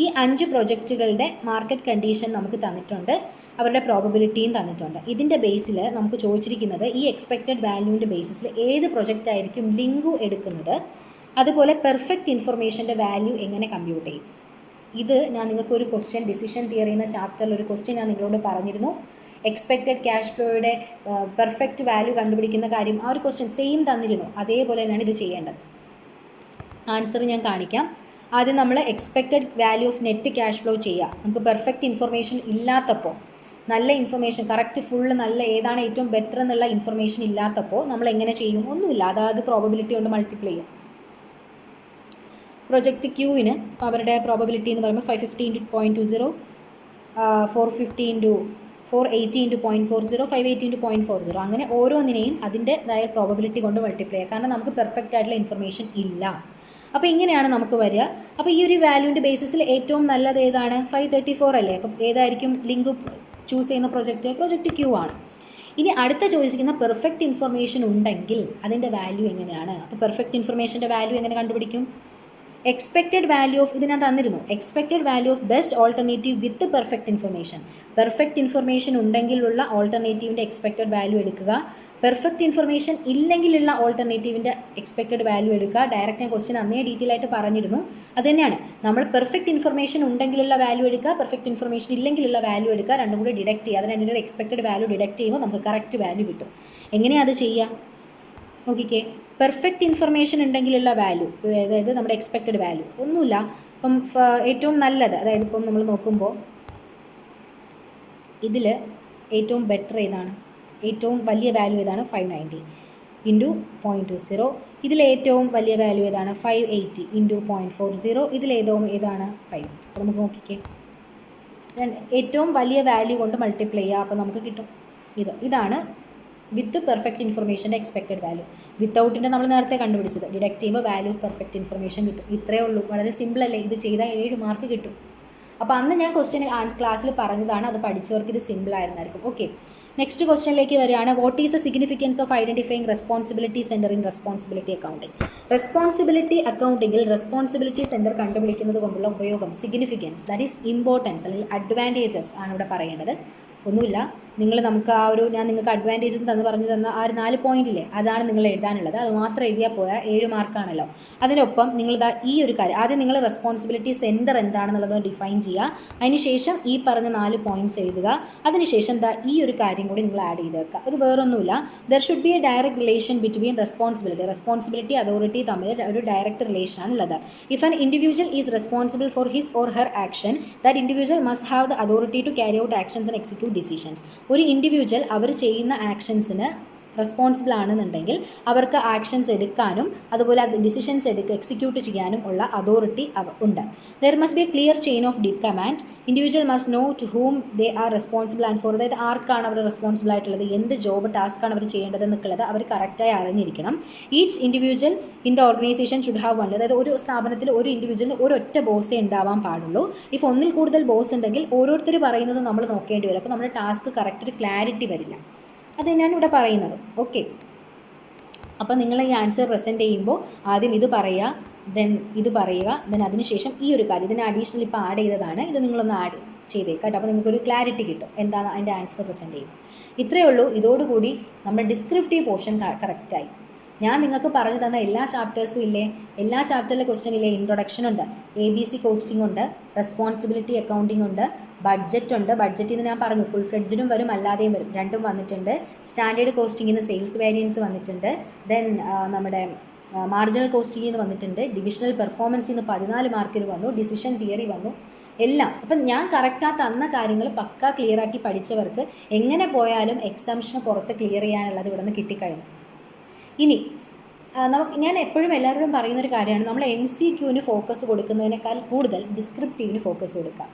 ഈ 5 പ്രൊജക്റ്റുകളുടെ market condition നമുക്ക് തന്നിട്ടുണ്ട്, അവരുടെ പ്രോബബിലിറ്റിയും തന്നിട്ടുണ്ട്. ഇതിൻ്റെ ബേസിൽ നമുക്ക് ചോദിച്ചിരിക്കുന്നത് ഈ എക്സ്പെക്റ്റഡ് വാല്യൂവിൻ്റെ ബേസിസിൽ ഏത് പ്രൊജക്റ്റ് ആയിരിക്കും ലിങ്കു എടുക്കുന്നത്, അതുപോലെ പെർഫെക്റ്റ് ഇൻഫർമേഷൻ്റെ വാല്യൂ എങ്ങനെ കമ്പ്യൂട്ട് ചെയ്യും. ഇത് ഞാൻ നിങ്ങൾക്കൊരു ക്വസ്റ്റ്യൻ ഡിസിഷൻ തിയറി എന്ന ചാപ്റ്ററിൽ ഒരു ക്വസ്റ്റ്യൻ ഞാൻ നിങ്ങളോട് പറഞ്ഞിരുന്നു. എക്സ്പെക്റ്റഡ് ക്യാഷ് ഫ്ലോയുടെ പെർഫെക്റ്റ് വാല്യൂ കണ്ടുപിടിക്കുന്ന കാര്യം ആ ഒരു ക്വസ്റ്റ്യൻ സെയിം തന്നിരുന്നു. അതേപോലെ തന്നെയാണ് ഇത് ചെയ്യേണ്ടത്. ആൻസർ ഞാൻ കാണിക്കാം. ആദ്യം നമ്മൾ expected value of net cash flow ചെയ്യുക. നമുക്ക് പെർഫെക്റ്റ് ഇൻഫർമേഷൻ ഇല്ലാത്തപ്പോൾ, നല്ല ഇൻഫർമേഷൻ കറക്റ്റ് ഫുള്ള് നല്ല ഏതാണ് ഏറ്റവും ബെറ്റർ എന്നുള്ള ഇൻഫർമേഷൻ ഇല്ലാത്തപ്പോൾ നമ്മൾ എങ്ങനെ ചെയ്യും? ഒന്നുമില്ല, അതായത് പ്രോബബിലിറ്റി കൊണ്ട് മൾട്ടിപ്ലൈ ചെയ്യും. പ്രൊജക്റ്റ് ക്യൂവിന് അവരുടെ പ്രോബബിലിറ്റി എന്ന് പറയുമ്പോൾ 550 × 0.20, 450 × 480 × 0.40, 580 × 0.40, അങ്ങനെ ഓരോന്നിനെയും അതിൻ്റെതായ പ്രോബബിലിറ്റി കൊണ്ട് മൾട്ടിപ്ലൈ ചെയ്യുക. കാരണം നമുക്ക് പെർഫെക്റ്റ് ആയിട്ടുള്ള ഇൻഫർമേഷൻ ഇല്ല. അപ്പോൾ ഇങ്ങനെയാണ് നമുക്ക് വരിക. അപ്പോൾ ഈ ഒരു വാല്യൂവിൻ്റെ ബേസിസിൽ ഏറ്റവും നല്ലത് ഏതാണ്? 534 അല്ലേ? അപ്പം ഏതായിരിക്കും ലിങ്ക് ചൂസ് ചെയ്യുന്ന പ്രൊജക്റ്റ് ക്യൂ ആണ്. ഇനി അടുത്ത ചോദിച്ചിരിക്കുന്ന പെർഫെക്റ്റ് ഇൻഫർമേഷൻ ഉണ്ടെങ്കിൽ അതിൻ്റെ വാല്യൂ എങ്ങനെയാണ്? അപ്പോൾ പെർഫെക്റ്റ് ഇൻഫർമേഷൻ്റെ വാല്യൂ എങ്ങനെ കണ്ടുപിടിക്കും? എക്സ്പെക്റ്റഡ് വാല്യൂ ഓഫ് ഇത് ഞാൻ തന്നിരുന്നു. Expected value of best alternative with perfect information ഉണ്ടെങ്കിലുള്ള ഓൾട്ടർനേറ്റീവിൻ്റെ എക്സ്പെക്റ്റഡ് വാല്യൂ എടുക്കുക. പെർഫെക്റ്റ് ഇൻഫർമേഷൻ ഇല്ലെങ്കിലുള്ള ഓൾട്ടർനേറ്റീവിൻ്റെ എക്സ്പെക്റ്റഡ് വാല്യൂ എടുക്കുക. ഡയറക്റ്റ് ഞാൻ ക്വസ്റ്റ്യൻ അന്നേ ഡീറ്റെയിൽ ആയിട്ട് പറഞ്ഞിരുന്നു. അത് തന്നെയാണ്, നമ്മൾ പെർഫെക്റ്റ് ഇൻഫർമേഷൻ ഉണ്ടെങ്കിലുള്ള വാല്യൂ എടുക്കുക, പെർഫെക്റ്റ് ഇൻഫർമേഷൻ ഇല്ലെങ്കിലുള്ള വാല്യൂ എടുക്കുക, രണ്ടും കൂടി ഡിഡക്റ്റ് ചെയ്യുക. അത് രണ്ടിൻ്റെ എക്സ്പെക്റ്റഡ് വാല്യൂ ഡിഡക്റ്റ് ചെയ്യുമ്പോൾ നമുക്ക് കറക്റ്റ് വാല്യൂ കിട്ടും. എങ്ങനെയാണ് അത് ചെയ്യുക നോക്കിക്കേ. പെർഫെക്റ്റ് ഇൻഫർമേഷൻ ഉണ്ടെങ്കിലുള്ള വാല്യൂ, അതായത് നമ്മുടെ എക്സ്പെക്റ്റഡ് വാല്യൂ ഒന്നുമില്ല. ഇപ്പം ഏറ്റവും നല്ലത്, അതായത് ഇപ്പം നമ്മൾ നോക്കുമ്പോൾ ഇതിൽ ഏറ്റവും ബെറ്റർ ഏതാണ്, ഏറ്റവും വലിയ വാല്യൂ ഏതാണ്? 590 × 0.20. ഇതിലേറ്റവും വലിയ വാല്യൂ ഏതാണ്? 580 × 0.40. ഇതിലേതവും ഏതാണ്? 5. അപ്പോൾ നമുക്ക് നോക്കിക്കേ, ഏറ്റവും വലിയ വാല്യൂ കൊണ്ട് മൾട്ടിപ്ലൈ ചെയ്യുക, അപ്പോൾ നമുക്ക് കിട്ടും ഇതാണ് വിത്ത് പെർഫെക്റ്റ് ഇൻഫർമേഷൻ്റെ എക്സ്പെക്റ്റഡ് വാല്യൂ. വിത്തൗട്ടിൻ്റെ നമ്മൾ നേരത്തെ കണ്ടുപിടിച്ചത്, ഡിഡക്റ്റ് ചെയ്യുമ്പോൾ വാല്യൂ ഓഫ് പെർഫെക്റ്റ് ഇൻഫർമേഷൻ കിട്ടും. ഇത്രയേ ഉള്ളൂ, വളരെ സിമ്പിളല്ലേ? ഇത് ചെയ്താൽ 7 മാർക്ക് കിട്ടും. അപ്പോൾ അന്ന് ഞാൻ ക്വസ്റ്റ്യൻ ക്ലാസ്സിൽ പറഞ്ഞതാണ്, അത് പഠിച്ചവർക്ക് ഇത് സിമ്പിൾ ആയിരുന്നായിരിക്കും. ഓക്കെ, നെക്സ്റ്റ് ക്വസ്റ്റ്യനിലേക്ക് വരികയാണ്. What is the significance of identifying responsibility centre in responsibility accounting? Responsibility centre കണ്ടുപിടിക്കുന്നത് കൊണ്ടുള്ള ഉപയോഗം, സിഗ്നിഫിക്കൻസ്, ദാറ്റ് ഈസ് ഇമ്പോർട്ടൻസ് അല്ലെങ്കിൽ അഡ്വാൻറ്റേജസ് ആണ് ഇവിടെ പറയേണ്ടത്. ഒന്നുമില്ല, നമുക്ക് ആ ഒരു ഞാൻ നിങ്ങൾക്ക് അഡ്വാൻറ്റേജ് പറഞ്ഞു തന്ന ആ ഒരു 4 പോയിന്റില്ലേ, അതാണ് നിങ്ങൾ എഴുതാനുള്ളത്. അത് മാത്രം എഴുതിയാൽ പോരാ, 7 മാർക്കാണല്ലോ. അതിനൊപ്പം നിങ്ങളിതാ ഈ ഒരു കാര്യം ആദ്യം നിങ്ങൾ റെസ്പോൺസിബിലിറ്റി സെൻറ്റർ എന്താണെന്നുള്ളത് ഡിഫൈൻ ചെയ്യുക. അതിനുശേഷം ഈ പറഞ്ഞ 4 പോയിന്റ്സ് എഴുതുക. അതിനുശേഷം ഈ ഒരു കാര്യം കൂടി നിങ്ങൾ ആഡ് ചെയ്ത് വെക്കുക. ഇത് വേറൊന്നുമില്ല, there should be a direct relation between responsibility authority തമ്മിൽ ഒരു ഡയറക്റ്റ് റിലേഷനാണ് ഉള്ളത്. If an individual is responsible for his or her action, that individual must have the authority to carry out actions and execute decisions. ഒരു individual അവർ ചെയ്യുന്ന ആക്ഷൻസിന് responsible ആണെന്നുണ്ടെങ്കിൽ അവർക്ക് ആക്ഷൻസ് എടുക്കാനും അതുപോലെ അത് ഡിസിഷൻസ് എക്സിക്യൂട്ട് ചെയ്യാനും ഉള്ള അതോറിറ്റി ഉണ്ട്. There must be a clear chain of command. Individual must know to whom they are responsible and for, അതായത് ആർക്കാണ് അവർ റെസ്പോൺസിബിൾ ആയിട്ടുള്ളത്, എന്ത് ജോബ് ടാസ്ക്കാണ് അവർ ചെയ്യേണ്ടത് എന്നുള്ളത് അവർ കറക്റ്റായി അറിഞ്ഞിരിക്കണം. Each individual in the organisation should have one, അതായത് ഒരു സ്ഥാപനത്തിൽ ഒരു ഇൻഡിവിജ്വലിന് ഒരൊറ്റ ബോസേ ഉണ്ടാവാൻ പാടുള്ളൂ. ഇഫ് ഒന്നിൽ കൂടുതൽ ബോസ് ഉണ്ടെങ്കിൽ ഓരോരുത്തർ പറയുന്നത് നമ്മൾ നോക്കേണ്ടി വരും. അപ്പോൾ നമ്മുടെ ടാസ്ക് കറക്റ്റ് ഒരു ക്ലാരിറ്റി വരില്ല. അത് ഞാനിവിടെ പറയുന്നത്. ഓക്കെ, അപ്പോൾ നിങ്ങൾ ഈ ആൻസർ പ്രസൻറ്റ് ചെയ്യുമ്പോൾ ആദ്യം ഇത് പറയുക, ദെൻ ഇത് പറയുക, ദെൻ അതിനുശേഷം ഈ ഒരു കാര്യം ഇതിന് അഡീഷണൽ ഇപ്പോൾ ആഡ് ചെയ്തതാണ്, ഇത് നിങ്ങളൊന്ന് ആഡ് ചെയ്തേക്കാം കേട്ടോ. അപ്പോൾ നിങ്ങൾക്കൊരു ക്ലാരിറ്റി കിട്ടും എന്താണ് അതിൻ്റെ ആൻസർ പ്രസൻറ്റ് ചെയ്യും. ഇത്രയേ ഉള്ളൂ. ഇതോടുകൂടി നമ്മുടെ ഡിസ്ക്രിപ്റ്റീവ് പോർഷൻ കറക്റ്റായി. ഞാൻ നിങ്ങൾക്ക് പറഞ്ഞു തന്ന എല്ലാ ചാപ്റ്റേഴ്സും ഇല്ലേ, എല്ലാ ചാപ്റ്ററിലെ ക്വസ്റ്റ്യൻ ഇല്ലേ, ഇൻട്രൊഡക്ഷൻ ഉണ്ട്, ABC കോസ്റ്റിംഗ് ഉണ്ട്, റെസ്പോൺസിബിലിറ്റി അക്കൗണ്ടിംഗ് ഉണ്ട്, ബഡ്ജറ്റ് ഉണ്ട്. ബഡ്ജറ്റിൽ നിന്ന് ഞാൻ പറഞ്ഞു ഫുൾ ഫ്ലെഡ്ജഡും വരും അല്ലാതെയും വരും, രണ്ടും വന്നിട്ടുണ്ട്. സ്റ്റാൻഡേർഡ് കോസ്റ്റിംഗിൽ നിന്ന് സെയിൽസ് വേരിയൻസ് വന്നിട്ടുണ്ട്. ദെൻ നമ്മുടെ മാർജിനൽ കോസ്റ്റിംഗിൽ നിന്ന് വന്നിട്ടുണ്ട്. ഡിവിഷണൽ പെർഫോമൻസിൽ നിന്ന് 14 മാർക്കിന് വന്നു. ഡിസിഷൻ തിയറി വന്നു. എല്ലാം അപ്പം ഞാൻ കറക്റ്റാ തന്ന കാര്യങ്ങൾ പക്കാ ക്ലിയറാക്കി പഠിച്ചവർക്ക് എങ്ങനെ പോയാലും എക്സാംഷന് പുറത്ത് ക്ലിയർ ചെയ്യാനുള്ളത് ഇവിടെ നിന്ന് കിട്ടിക്കഴിഞ്ഞു. ഇനി ഞാൻ എപ്പോഴും എല്ലാവരോടും പറയുന്നൊരു കാര്യമാണ്, നമ്മൾ MCQ ഫോക്കസ് കൊടുക്കുന്നതിനേക്കാൾ കൂടുതൽ ഡിസ്ക്രിപ്റ്റീവിന് ഫോക്കസ് കൊടുക്കുക.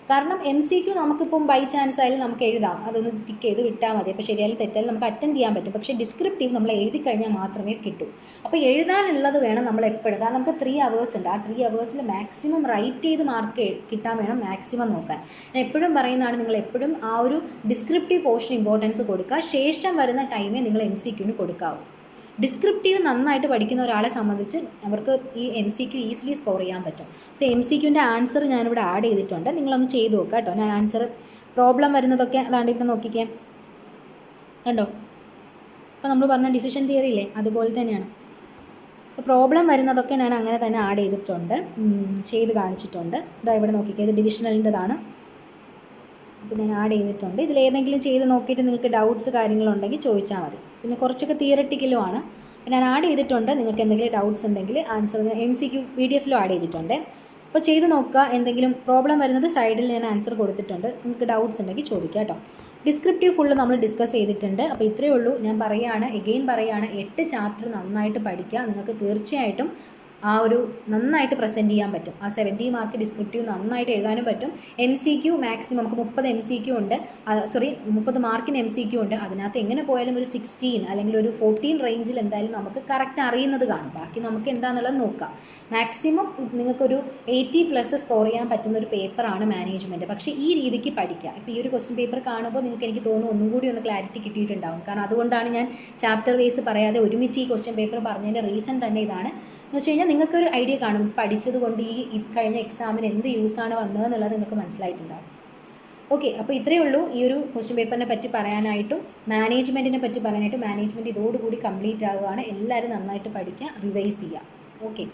കാരണം MCQ നമുക്കിപ്പം ബൈ ചാൻസ് ആയാലും നമുക്ക് എഴുതാം, അതൊന്ന് ടിക്ക് ചെയ്ത് വിട്ടാൽ മതി. അപ്പോൾ ശരിയായാലും തെറ്റായാലും നമുക്ക് അറ്റൻഡ് ചെയ്യാൻ പറ്റും. പക്ഷേ ഡിസ്ക്രിപ്റ്റീവ് നമ്മൾ എഴുതി കഴിഞ്ഞാൽ മാത്രമേ കിട്ടൂ. അപ്പോൾ എഴുതാനുള്ളത് വേണം നമ്മൾ എപ്പോഴും. കാരണം നമുക്ക് 3 hours ഉണ്ട്. ആ 3 hours മാക്സിമം റൈറ്റ് ചെയ്ത് മാർക്ക് കിട്ടാൻ വേണം മാക്സിമം നോക്കാൻ. ഞാൻ എപ്പോഴും പറയുന്നതാണ്, നിങ്ങൾ എപ്പോഴും ആ ഒരു ഡിസ്ക്രിപ്റ്റീവ് പോർഷൻ ഇമ്പോർട്ടൻസ് കൊടുക്കുക. ശേഷം വരുന്ന ടൈമേ നിങ്ങൾ MCQ കൊടുക്കാവൂ. ഡിസ്ക്രിപ്റ്റീവ് നന്നായിട്ട് പഠിക്കുന്ന ഒരാളെ സംബന്ധിച്ച് അവർക്ക് ഈ MCQ ഈസിലി സ്കോർ ചെയ്യാൻ പറ്റും. സോ MCQൻ്റെ ആൻസർ ഞാനിവിടെ ആഡ് ചെയ്തിട്ടുണ്ട്, നിങ്ങളൊന്ന് ചെയ്ത് നോക്കുക കേട്ടോ. ഞാൻ ആൻസർ പ്രോബ്ലം വരുന്നതൊക്കെ അതാണ്ട് ഇപ്പം നോക്കിക്കേ കണ്ടോ. അപ്പോൾ നമ്മൾ പറഞ്ഞ ഡിസിഷൻ തിയറി ഇല്ലേ, അതുപോലെ തന്നെയാണ്. അപ്പോൾ പ്രോബ്ലം വരുന്നതൊക്കെ ഞാൻ അങ്ങനെ തന്നെ ആഡ് ചെയ്തിട്ടുണ്ട്, ചെയ്ത് കാണിച്ചിട്ടുണ്ട്. ഇതാ ഇവിടെ നോക്കിക്കേ, ഇത് ഡിവിഷണലിൻ്റെതാണ്. അപ്പോൾ ഞാൻ ആഡ് ചെയ്തിട്ടുണ്ട്. ഇതിലേതെങ്കിലും ചെയ്ത് നോക്കിയിട്ട് നിങ്ങൾക്ക് ഡൗട്ട്സ് കാര്യങ്ങളുണ്ടെങ്കിൽ ചോദിച്ചാൽ മതി. പിന്നെ കുറച്ചൊക്കെ തിയററ്റിക്കലുമാണ്. ഞാൻ ആഡ് ചെയ്തിട്ടുണ്ട്. നിങ്ങൾക്ക് എന്തെങ്കിലും ഡൗട്ട്സ് ഉണ്ടെങ്കിൽ ആൻസർ MCQ PDF-ലും ആഡ് ചെയ്തിട്ടുണ്ട്. അപ്പോൾ ചെയ്ത് നോക്കുക. എന്തെങ്കിലും പ്രോബ്ലം വരുന്നത് സൈഡിൽ ഞാൻ ആൻസർ കൊടുത്തിട്ടുണ്ട്. നിങ്ങൾക്ക് ഡൗട്ട്സ് ഉണ്ടെങ്കിൽ ചോദിക്കുക കേട്ടോ. ഡിസ്ക്രിപ്റ്റീവ് ഫുള്ള് നമ്മൾ ഡിസ്കസ് ചെയ്തിട്ടുണ്ട്. അപ്പോൾ ഇത്രയേ ഉള്ളൂ. ഞാൻ പറയുകയാണ്, എഗെയിൻ പറയുകയാണ്, 8 ചാപ്റ്റർ നന്നായിട്ട് പഠിക്കുക. നിങ്ങൾക്ക് തീർച്ചയായിട്ടും ആ ഒരു നന്നായിട്ട് പ്രസൻറ്റ് ചെയ്യാൻ പറ്റും. ആ 70 മാർക്ക് ഡിസ്ക്രിപ്റ്റീവ് നന്നായിട്ട് എഴുതാനും പറ്റും. MCQ മാക്സിമം നമുക്ക് 30 MCQ ഉണ്ട്, 30 മാർക്കിന് MCQ ഉണ്ട്. അതിനകത്ത് എങ്ങനെ പോയാലും ഒരു 16 അല്ലെങ്കിൽ ഒരു 14 റേഞ്ചിൽ എന്തായാലും നമുക്ക് കറക്റ്റ് അറിയുന്നത് കാണും. ബാക്കി നമുക്ക് എന്താണെന്നുള്ളത് നോക്കാം. മാക്സിമം നിങ്ങൾക്കൊരു 80+ സ്കോർ ചെയ്യാൻ പറ്റുന്ന ഒരു പേപ്പറാണ് മാനേജ്മെൻറ്റ്. പക്ഷേ ഈ രീതിക്ക് പഠിക്കുക. ഇപ്പോൾ ഈ ഒരു ക്വസ്റ്റ്യൻ പേപ്പർ കാണുമ്പോൾ നിങ്ങൾക്ക് എനിക്ക് തോന്നുന്നു ഒന്നും കൂടി ഒന്ന് ക്ലാരിറ്റി കിട്ടിയിട്ടുണ്ടാകും. കാരണം അതുകൊണ്ടാണ് ഞാൻ ചാപ്റ്റർ വൈസ് പറയാതെ ഒരുമിച്ച് ഈ ക്വസ്റ്റ്യൻ പേപ്പർ പറഞ്ഞതിൻ്റെ റീസൺ തന്നെ ഇതാണ്. എന്ന് വെച്ച് കഴിഞ്ഞാൽ നിങ്ങൾക്കൊരു ഐഡിയ കാണും, പഠിച്ചത് കൊണ്ട് ഈ കഴിഞ്ഞ എക്സാമിന് എന്ത് യൂസാണ് വന്നതെന്നുള്ളത് നിങ്ങൾക്ക് മനസ്സിലായിട്ടുണ്ടാകും. ഓക്കെ, അപ്പോൾ ഇത്രയേ ഉള്ളൂ ഈ ഒരു ക്വസ്റ്റ്യൻ പേപ്പറിനെ പറ്റി പറയാനായിട്ടും മാനേജ്മെൻറ്റിനെ പറ്റി പറയാനായിട്ടും. മാനേജ്മെൻറ്റ് ഇതോടുകൂടി കംപ്ലീറ്റ് ആവുകയാണ്. എല്ലാവരും നന്നായിട്ട് പഠിക്കുക, റിവൈസ് ചെയ്യുക. ഓക്കെ.